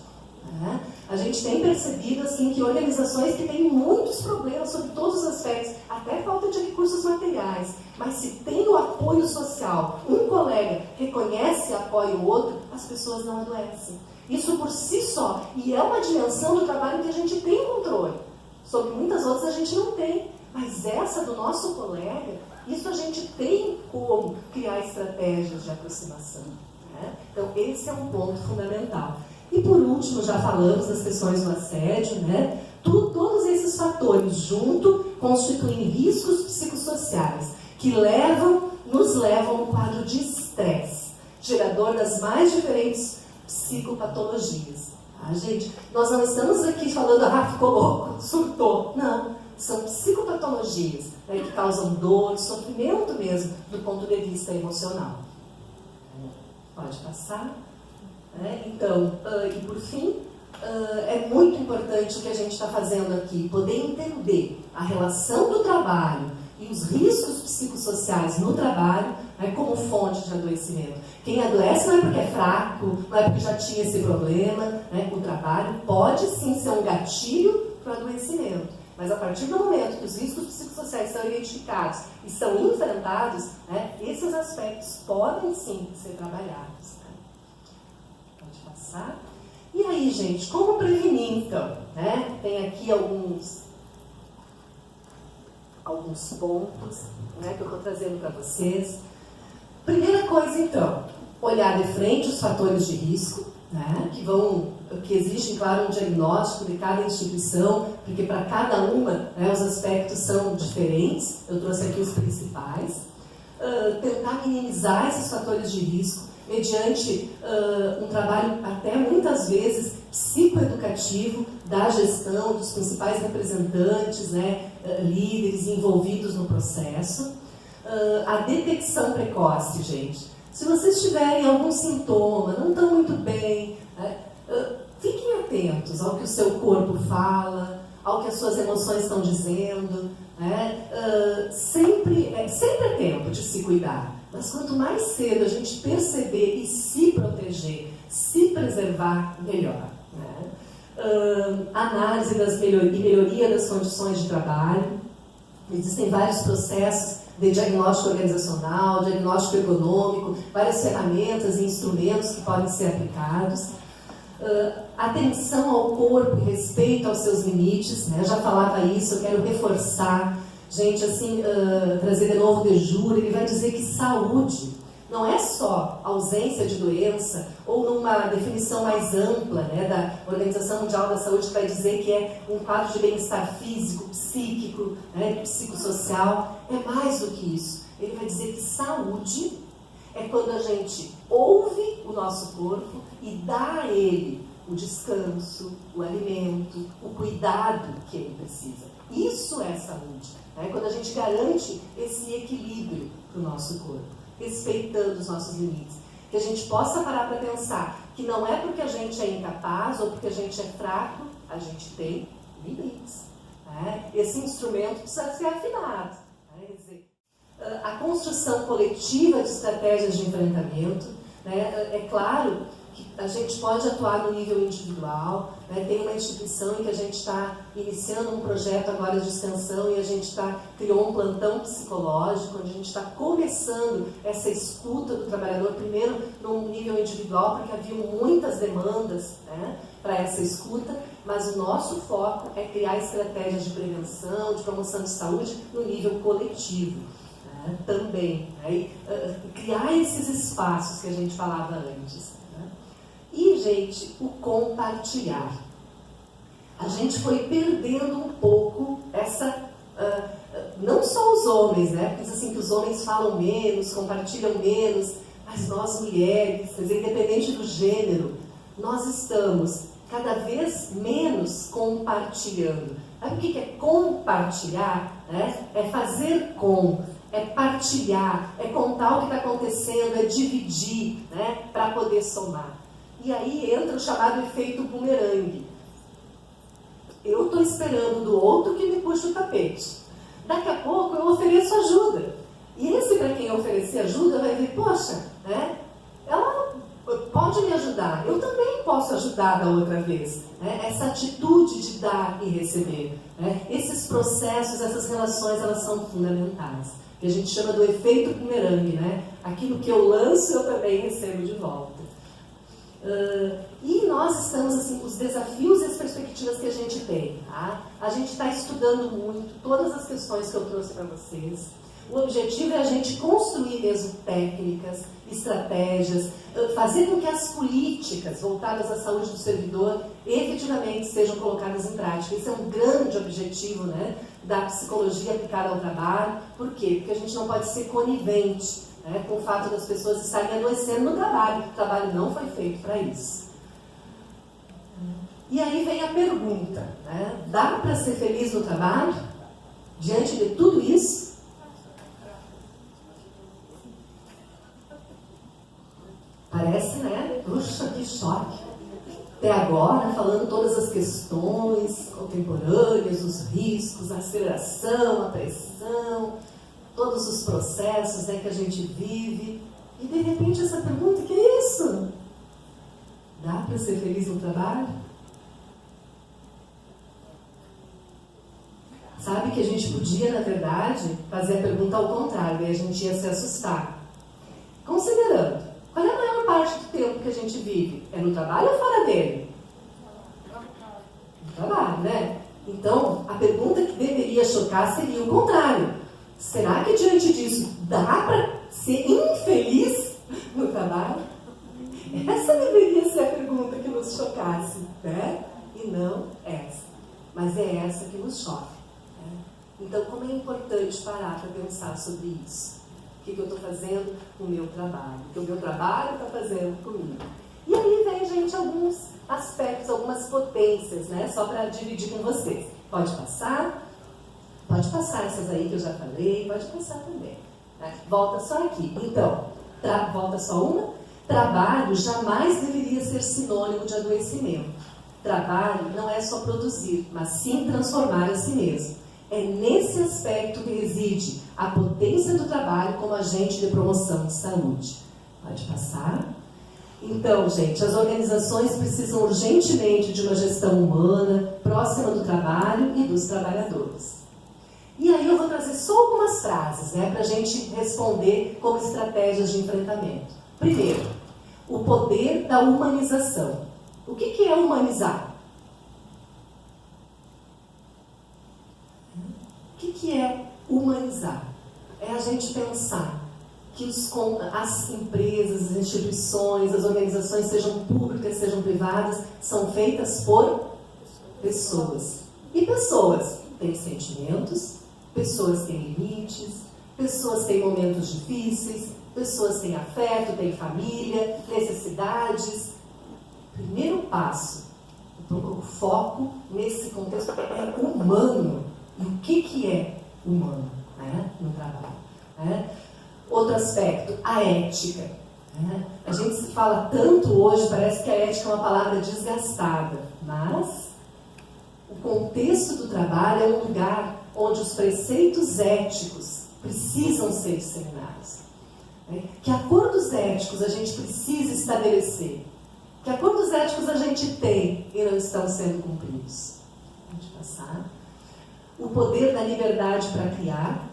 Né? A gente tem percebido assim, que organizações que têm muitos problemas sobre todos os aspectos, até falta de recursos materiais, mas se tem o apoio social, um colega reconhece e apoia o outro, as pessoas não adoecem. Isso por si só, e é uma dimensão do trabalho que a gente tem controle. Sobre muitas outras a gente não tem, mas essa do nosso colega, isso a gente tem como criar estratégias de aproximação. Né? Então esse é um ponto fundamental. E por último, já falamos das questões do assédio, né? Todos esses fatores junto constituem riscos psicossociais que nos levam a um quadro de estresse, gerador das mais diferentes psicopatologias. Ah, gente, nós não estamos aqui falando, ficou louco, surtou. Não, são psicopatologias, né, que causam dor, sofrimento mesmo, do ponto de vista emocional. Pode passar. Então, e por fim, é muito importante o que a gente está fazendo aqui, poder entender a relação do trabalho e os riscos psicossociais no trabalho, né, como fonte de adoecimento. Quem adoece não é porque é fraco, não é porque já tinha esse problema, né? O trabalho pode sim ser um gatilho para o adoecimento, mas a partir do momento que os riscos psicossociais são identificados e são enfrentados, né, esses aspectos podem sim ser trabalhados. E aí, gente, como prevenir, então? Né? Tem aqui alguns pontos, né, que eu estou trazendo para vocês. Primeira coisa, então, olhar de frente os fatores de risco, né, que existe, claro, um diagnóstico de cada instituição, porque para cada uma, né, os aspectos são diferentes. Eu trouxe aqui os principais. Tentar minimizar esses fatores de risco mediante um trabalho até muitas vezes psicoeducativo da gestão, dos principais representantes, né, líderes envolvidos no processo. A detecção precoce, gente. Se vocês tiverem algum sintoma, não estão muito bem, né, fiquem atentos ao que o seu corpo fala, ao que as suas emoções estão dizendo. Né? Sempre é tempo de se cuidar. Mas quanto mais cedo a gente perceber e se proteger, se preservar, melhor. Né? Análise e melhoria das condições de trabalho. Existem vários processos de diagnóstico organizacional, diagnóstico econômico, várias ferramentas e instrumentos que podem ser aplicados. Atenção ao corpo e respeito aos seus limites, né? Eu já falava isso, eu quero reforçar. Gente, assim, trazer de novo de Júlio, ele vai dizer que saúde não é só ausência de doença, ou numa definição mais ampla, né, da Organização Mundial da Saúde, que vai dizer que é um quadro de bem-estar físico, psíquico, né, psicossocial. É mais do que isso. Ele vai dizer que saúde é quando a gente ouve o nosso corpo e dá a ele o descanso, o alimento, o cuidado que ele precisa. Isso é saúde. Né? Quando a gente garante esse equilíbrio para o nosso corpo, respeitando os nossos limites. Que a gente possa parar para pensar que não é porque a gente é incapaz ou porque a gente é fraco, a gente tem limites. Né? Esse instrumento precisa ser afinado. Né? Quer dizer, a construção coletiva de estratégias de enfrentamento, né? É claro que a gente pode atuar no nível individual, né? Tem uma instituição em que a gente está iniciando um projeto agora de extensão e a gente criou um plantão psicológico, onde a gente está começando essa escuta do trabalhador, primeiro num nível individual, porque havia muitas demandas, né, para essa escuta, mas o nosso foco é criar estratégias de prevenção, de promoção de saúde no nível coletivo. Também, né? Criar esses espaços que a gente falava antes. Né? E, gente, o compartilhar. A gente foi perdendo um pouco essa... não só os homens, né? Porque diz assim que os homens falam menos, compartilham menos, mas nós mulheres, quer dizer, independente do gênero, nós estamos cada vez menos compartilhando. Sabe o que é compartilhar? Né? É fazer com... é partilhar, é contar o que está acontecendo, é dividir, né, para poder somar. E aí entra o chamado efeito bumerangue. Eu estou esperando do outro que me puxe o tapete. Daqui a pouco eu ofereço ajuda. E esse, para quem eu oferecer ajuda, vai ver, poxa, né, ela pode me ajudar, eu também posso ajudar da outra vez. Né? Essa atitude de dar e receber. Né? Esses processos, essas relações, elas são fundamentais. Que a gente chama do efeito bumerangue, né? Aquilo que eu lanço, eu também recebo de volta. E nós estamos, assim, os desafios e as perspectivas que a gente tem, tá? A gente está estudando muito todas as questões que eu trouxe para vocês. O objetivo é a gente construir mesmo técnicas, estratégias, fazer com que as políticas voltadas à saúde do servidor efetivamente sejam colocadas em prática. Esse é um grande objetivo, né, da psicologia aplicada ao trabalho. Por quê? Porque a gente não pode ser conivente, né, com o fato das pessoas estarem adoecendo no trabalho. O trabalho não foi feito para isso. E aí vem a pergunta, né? Dá para ser feliz no trabalho? Diante de tudo isso? Parece, né? Puxa, que choque. Até agora, falando todas as questões contemporâneas, os riscos, a aceleração, a pressão, todos os processos, né, que a gente vive. E, de repente, essa pergunta, que é isso? Dá para ser feliz no trabalho? Sabe que a gente podia, na verdade, fazer a pergunta ao contrário, e a gente ia se assustar. Considerando, qual é a maior parte do tempo que a gente vive? É no trabalho ou fora dele? No trabalho, né? Então, a pergunta que deveria chocar seria o contrário. Será que diante disso dá para ser infeliz no trabalho? Essa deveria ser a pergunta que nos chocasse, né? E não essa. Mas é essa que nos choca. Né? Então, como é importante parar para pensar sobre isso? O que eu estou fazendo no meu trabalho? O que o meu trabalho está fazendo comigo? E aí vem, gente, alguns aspectos, algumas potências, né? Só para dividir com vocês. Pode passar essas aí que eu já falei, pode passar também. Né? Volta só aqui. Então, volta só uma. Trabalho jamais deveria ser sinônimo de adoecimento. Trabalho não é só produzir, mas sim transformar a si mesmo. É nesse aspecto que reside a potência do trabalho como agente de promoção de saúde. Pode passar. Então, gente, as organizações precisam urgentemente de uma gestão humana, próxima do trabalho e dos trabalhadores. E aí eu vou trazer só algumas frases, né, para a gente responder como estratégias de enfrentamento. Primeiro, o poder da humanização. O que é humanizar? O que é humanizar? É a gente pensar que as empresas, as instituições, as organizações, sejam públicas, sejam privadas, são feitas por pessoas. E pessoas têm sentimentos, pessoas têm limites, pessoas têm momentos difíceis, pessoas têm afeto, têm família, necessidades. Primeiro passo, o foco nesse contexto é humano. E o que é humano, né, no trabalho? Né? Outro aspecto, a ética. Né? A gente se fala tanto hoje, parece que a ética é uma palavra desgastada, mas o contexto do trabalho é um lugar onde os preceitos éticos precisam ser disseminados. Né? Que acordos éticos a gente precisa estabelecer? Que acordos éticos a gente tem e não estão sendo cumpridos? Pode passar. O poder da liberdade para criar.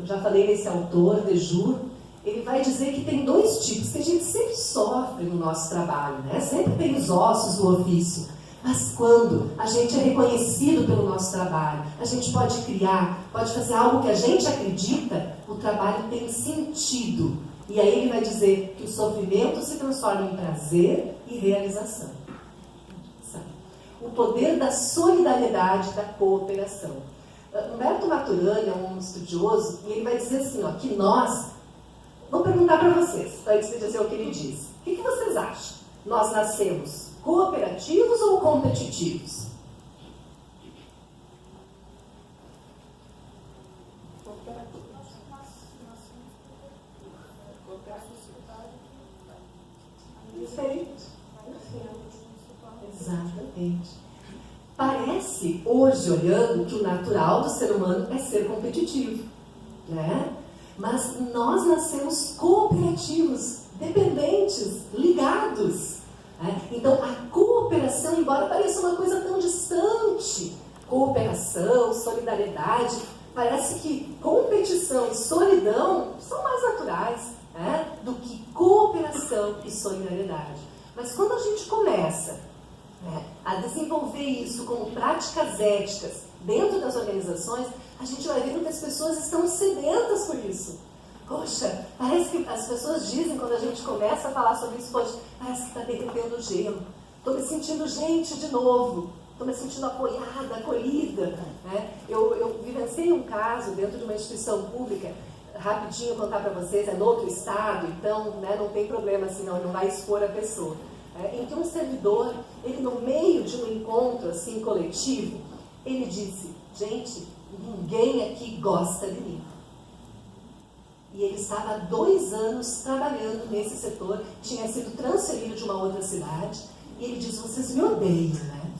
Já falei nesse autor, Dejur, ele vai dizer que tem dois tipos, que a gente sempre sofre no nosso trabalho, né? Sempre tem os ossos do ofício. Mas quando a gente é reconhecido pelo nosso trabalho, a gente pode criar, pode fazer algo que a gente acredita, o trabalho tem sentido. E aí ele vai dizer que o sofrimento se transforma em prazer e realização. O poder da solidariedade, da cooperação. Humberto Maturana é um estudioso e ele vai dizer assim, ó, que nós... Vou perguntar para vocês, antes de dizer o que ele diz. O que vocês acham? Nós nascemos cooperativos ou competitivos? Perfeito. Exatamente. Parece, hoje, olhando, que o natural do ser humano é ser competitivo, né? Mas nós nascemos cooperativos, dependentes, ligados. Né? Então, a cooperação, embora pareça uma coisa tão distante, cooperação, solidariedade, parece que competição e solidão são mais naturais, né, do que cooperação e solidariedade. Mas quando a gente começa a desenvolver isso como práticas éticas dentro das organizações, a gente vai vendo que as pessoas estão sedentas por isso. Poxa, parece que as pessoas dizem, quando a gente começa a falar sobre isso, poxa, parece que está derretendo o gelo. Estou me sentindo gente de novo. Estou me sentindo apoiada, acolhida. Né? Eu vivenciei um caso dentro de uma instituição pública, rapidinho contar para vocês, é no outro estado, então, né, não tem problema assim, não vai expor a pessoa. Em que um servidor, ele no meio de um encontro assim coletivo, ele disse, gente, ninguém aqui gosta de mim. E ele estava há 2 anos trabalhando nesse setor, tinha sido transferido de uma outra cidade, e ele disse, vocês me odeiam, né?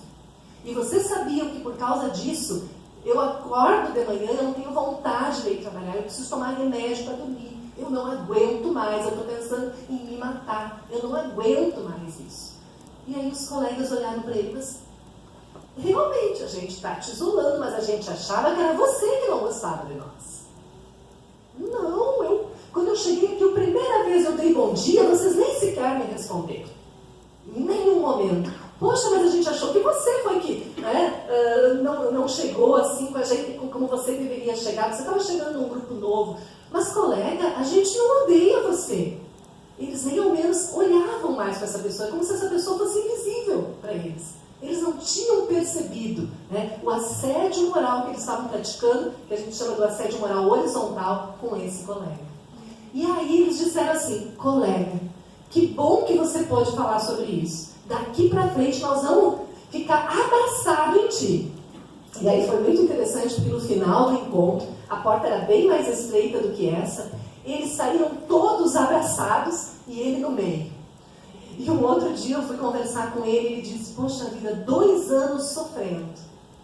E vocês sabiam que por causa disso, eu acordo de manhã, eu não tenho vontade de ir trabalhar, eu preciso tomar remédio para dormir. Eu não aguento mais, eu estou pensando em me matar. Eu não aguento mais isso. E aí os colegas olharam para ele e falaram, realmente, a gente está te isolando, mas a gente achava que era você que não gostava de nós. Não, quando eu cheguei aqui, a primeira vez eu dei bom dia, vocês nem sequer me responderam. Em nenhum momento. Poxa, mas a gente achou que você foi que não chegou assim com a gente, como você deveria chegar. Você estava chegando num grupo novo. Mas, colega, a gente não odeia você. Eles nem ao menos olhavam mais para essa pessoa, como se essa pessoa fosse invisível para eles. Eles não tinham percebido, né, o assédio moral que eles estavam praticando, que a gente chama do assédio moral horizontal, com esse colega. E aí eles disseram assim, colega, que bom que você pode falar sobre isso. Daqui para frente nós vamos ficar abraçados em ti. E aí foi muito interessante, porque no final do encontro, a porta era bem mais estreita do que essa, eles saíram todos abraçados e ele no meio. E um outro dia eu fui conversar com ele e ele disse, poxa vida, 2 anos sofrendo,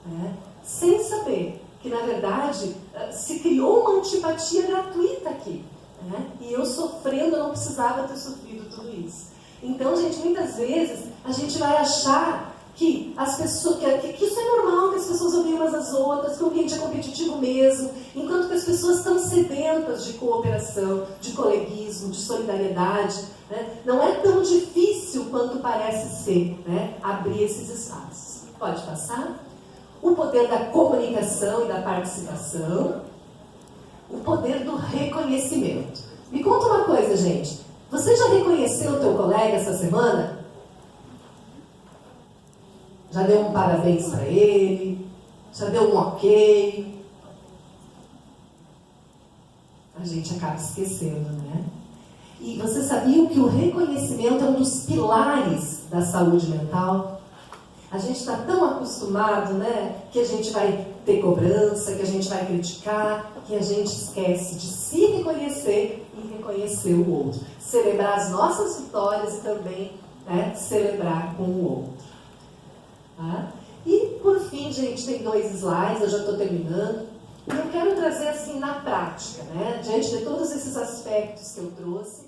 né? Sem saber que na verdade se criou uma antipatia gratuita aqui, né? E eu sofrendo, eu não precisava ter sofrido tudo isso. Então, gente, muitas vezes a gente vai achar que as pessoas, que isso é normal, que as pessoas odeiam umas às outras, que o ambiente é competitivo mesmo, enquanto que as pessoas estão sedentas de cooperação, de coleguismo, de solidariedade, né? Não é tão difícil quanto parece ser, né, abrir esses espaços. Pode passar? O poder da comunicação e da participação, o poder do reconhecimento. Me conta uma coisa, gente. Você já reconheceu o teu colega essa semana? Já deu um parabéns para ele? Já deu um ok? A gente acaba esquecendo, né? E você sabia que o reconhecimento é um dos pilares da saúde mental? A gente está tão acostumado, né, que a gente vai ter cobrança, que a gente vai criticar, que a gente esquece de se reconhecer e reconhecer o outro. Celebrar as nossas vitórias e também, né, celebrar com o outro. Tá? E, por fim, gente, tem 2 slides, eu já estou terminando. E eu quero trazer, assim, na prática, né, diante de todos esses aspectos que eu trouxe,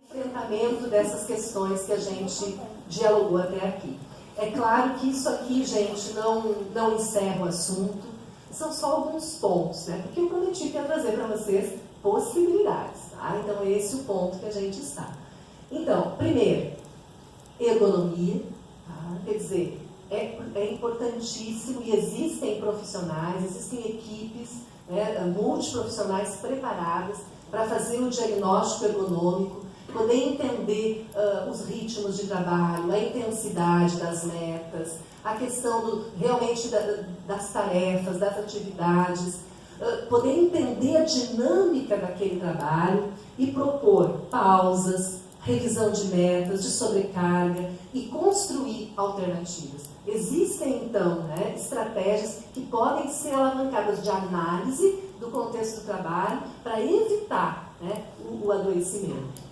o enfrentamento dessas questões que a gente dialogou até aqui. É claro que isso aqui, gente, não encerra o assunto, são só alguns pontos, né? Porque eu prometi que ia trazer para vocês possibilidades, tá? Então, esse é o ponto que a gente está. Então, primeiro, ergonomia, tá? Quer dizer, é importantíssimo e existem profissionais, existem equipes, né, multiprofissionais preparadas para fazer o diagnóstico ergonômico, poder entender os ritmos de trabalho, a intensidade das metas, a questão realmente das tarefas, das atividades, poder entender a dinâmica daquele trabalho e propor pausas, revisão de metas, de sobrecarga e construir alternativas. Existem, então, né, estratégias que podem ser alavancadas de análise do contexto do trabalho para evitar, né, o adoecimento.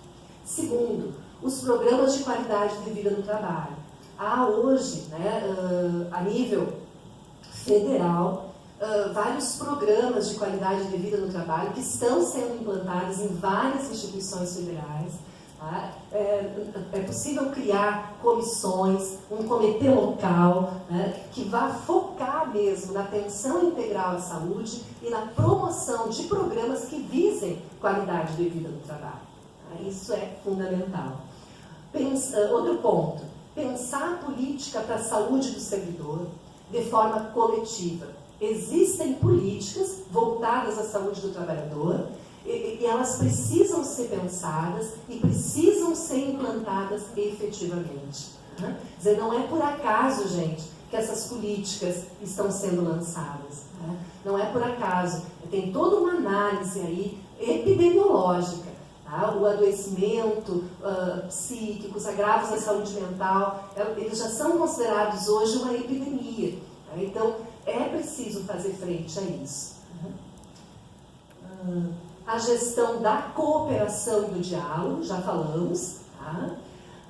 Segundo, os programas de qualidade de vida no trabalho. Há hoje, né, a nível federal, vários programas de qualidade de vida no trabalho que estão sendo implantados em várias instituições federais. Tá? É possível criar comissões, um comitê local, né, que vá focar mesmo na atenção integral à saúde e na promoção de programas que visem qualidade de vida no trabalho. Isso é fundamental. Outro ponto, pensar a política para a saúde do servidor de forma coletiva. Existem políticas voltadas à saúde do trabalhador e elas precisam ser pensadas e precisam ser implantadas efetivamente. Né? Quer dizer, não é por acaso, gente, que essas políticas estão sendo lançadas. Né? Não é por acaso. Tem toda uma análise aí epidemiológica. O adoecimento psíquico, os agravos da saúde mental, eles já são considerados hoje uma epidemia. Tá? Então, é preciso fazer frente a isso. A gestão da cooperação e do diálogo, já falamos. Tá?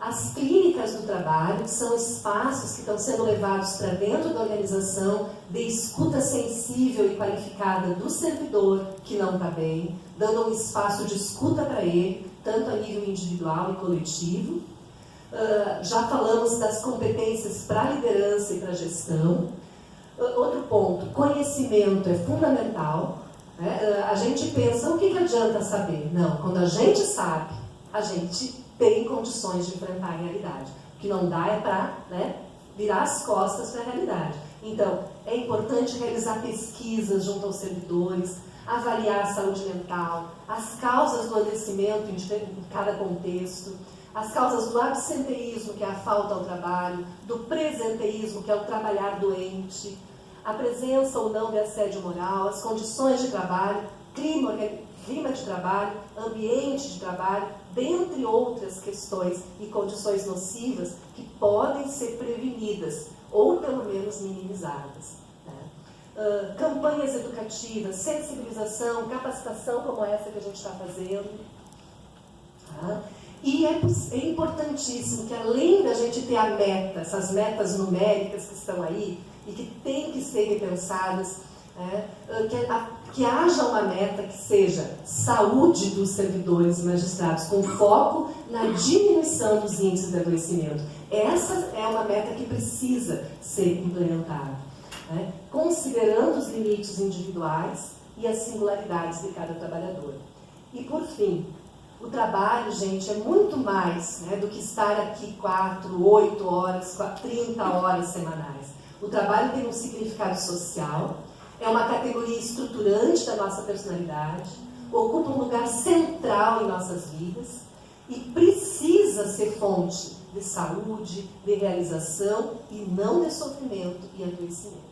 As clínicas do trabalho, que são espaços que estão sendo levados para dentro da organização de escuta sensível e qualificada do servidor que não está bem, dando um espaço de escuta para ele, tanto a nível individual e coletivo. Já falamos das competências para a liderança e para a gestão. Outro ponto, conhecimento é fundamental. Né? A gente pensa, o que adianta saber? Não, quando a gente sabe, a gente tem condições de enfrentar a realidade. O que não dá é para, né, virar as costas para a realidade. Então, é importante realizar pesquisas junto aos servidores, avaliar a saúde mental, as causas do adoecimento em cada contexto, as causas do absenteísmo, que é a falta ao trabalho, do presenteísmo, que é o trabalhar doente, a presença ou não de assédio moral, as condições de trabalho, clima de trabalho, ambiente de trabalho, dentre outras questões e condições nocivas que podem ser prevenidas ou pelo menos minimizadas. Né? Campanhas educativas, sensibilização, capacitação como essa que a gente está fazendo. Tá? E é importantíssimo que, além da gente ter a meta, essas metas numéricas que estão aí e que têm que ser repensadas, que haja uma meta que seja saúde dos servidores e magistrados, com foco na diminuição dos índices de adoecimento. Essa é uma meta que precisa ser implementada, né? Considerando os limites individuais e as singularidades de cada trabalhador. E, por fim, o trabalho, gente, é muito mais, né, do que estar aqui 4, 8 horas, 30 horas semanais. O trabalho tem um significado social, é uma categoria estruturante da nossa personalidade, ocupa um lugar central em nossas vidas e precisa ser fonte de saúde, de realização e não de sofrimento e adoecimento.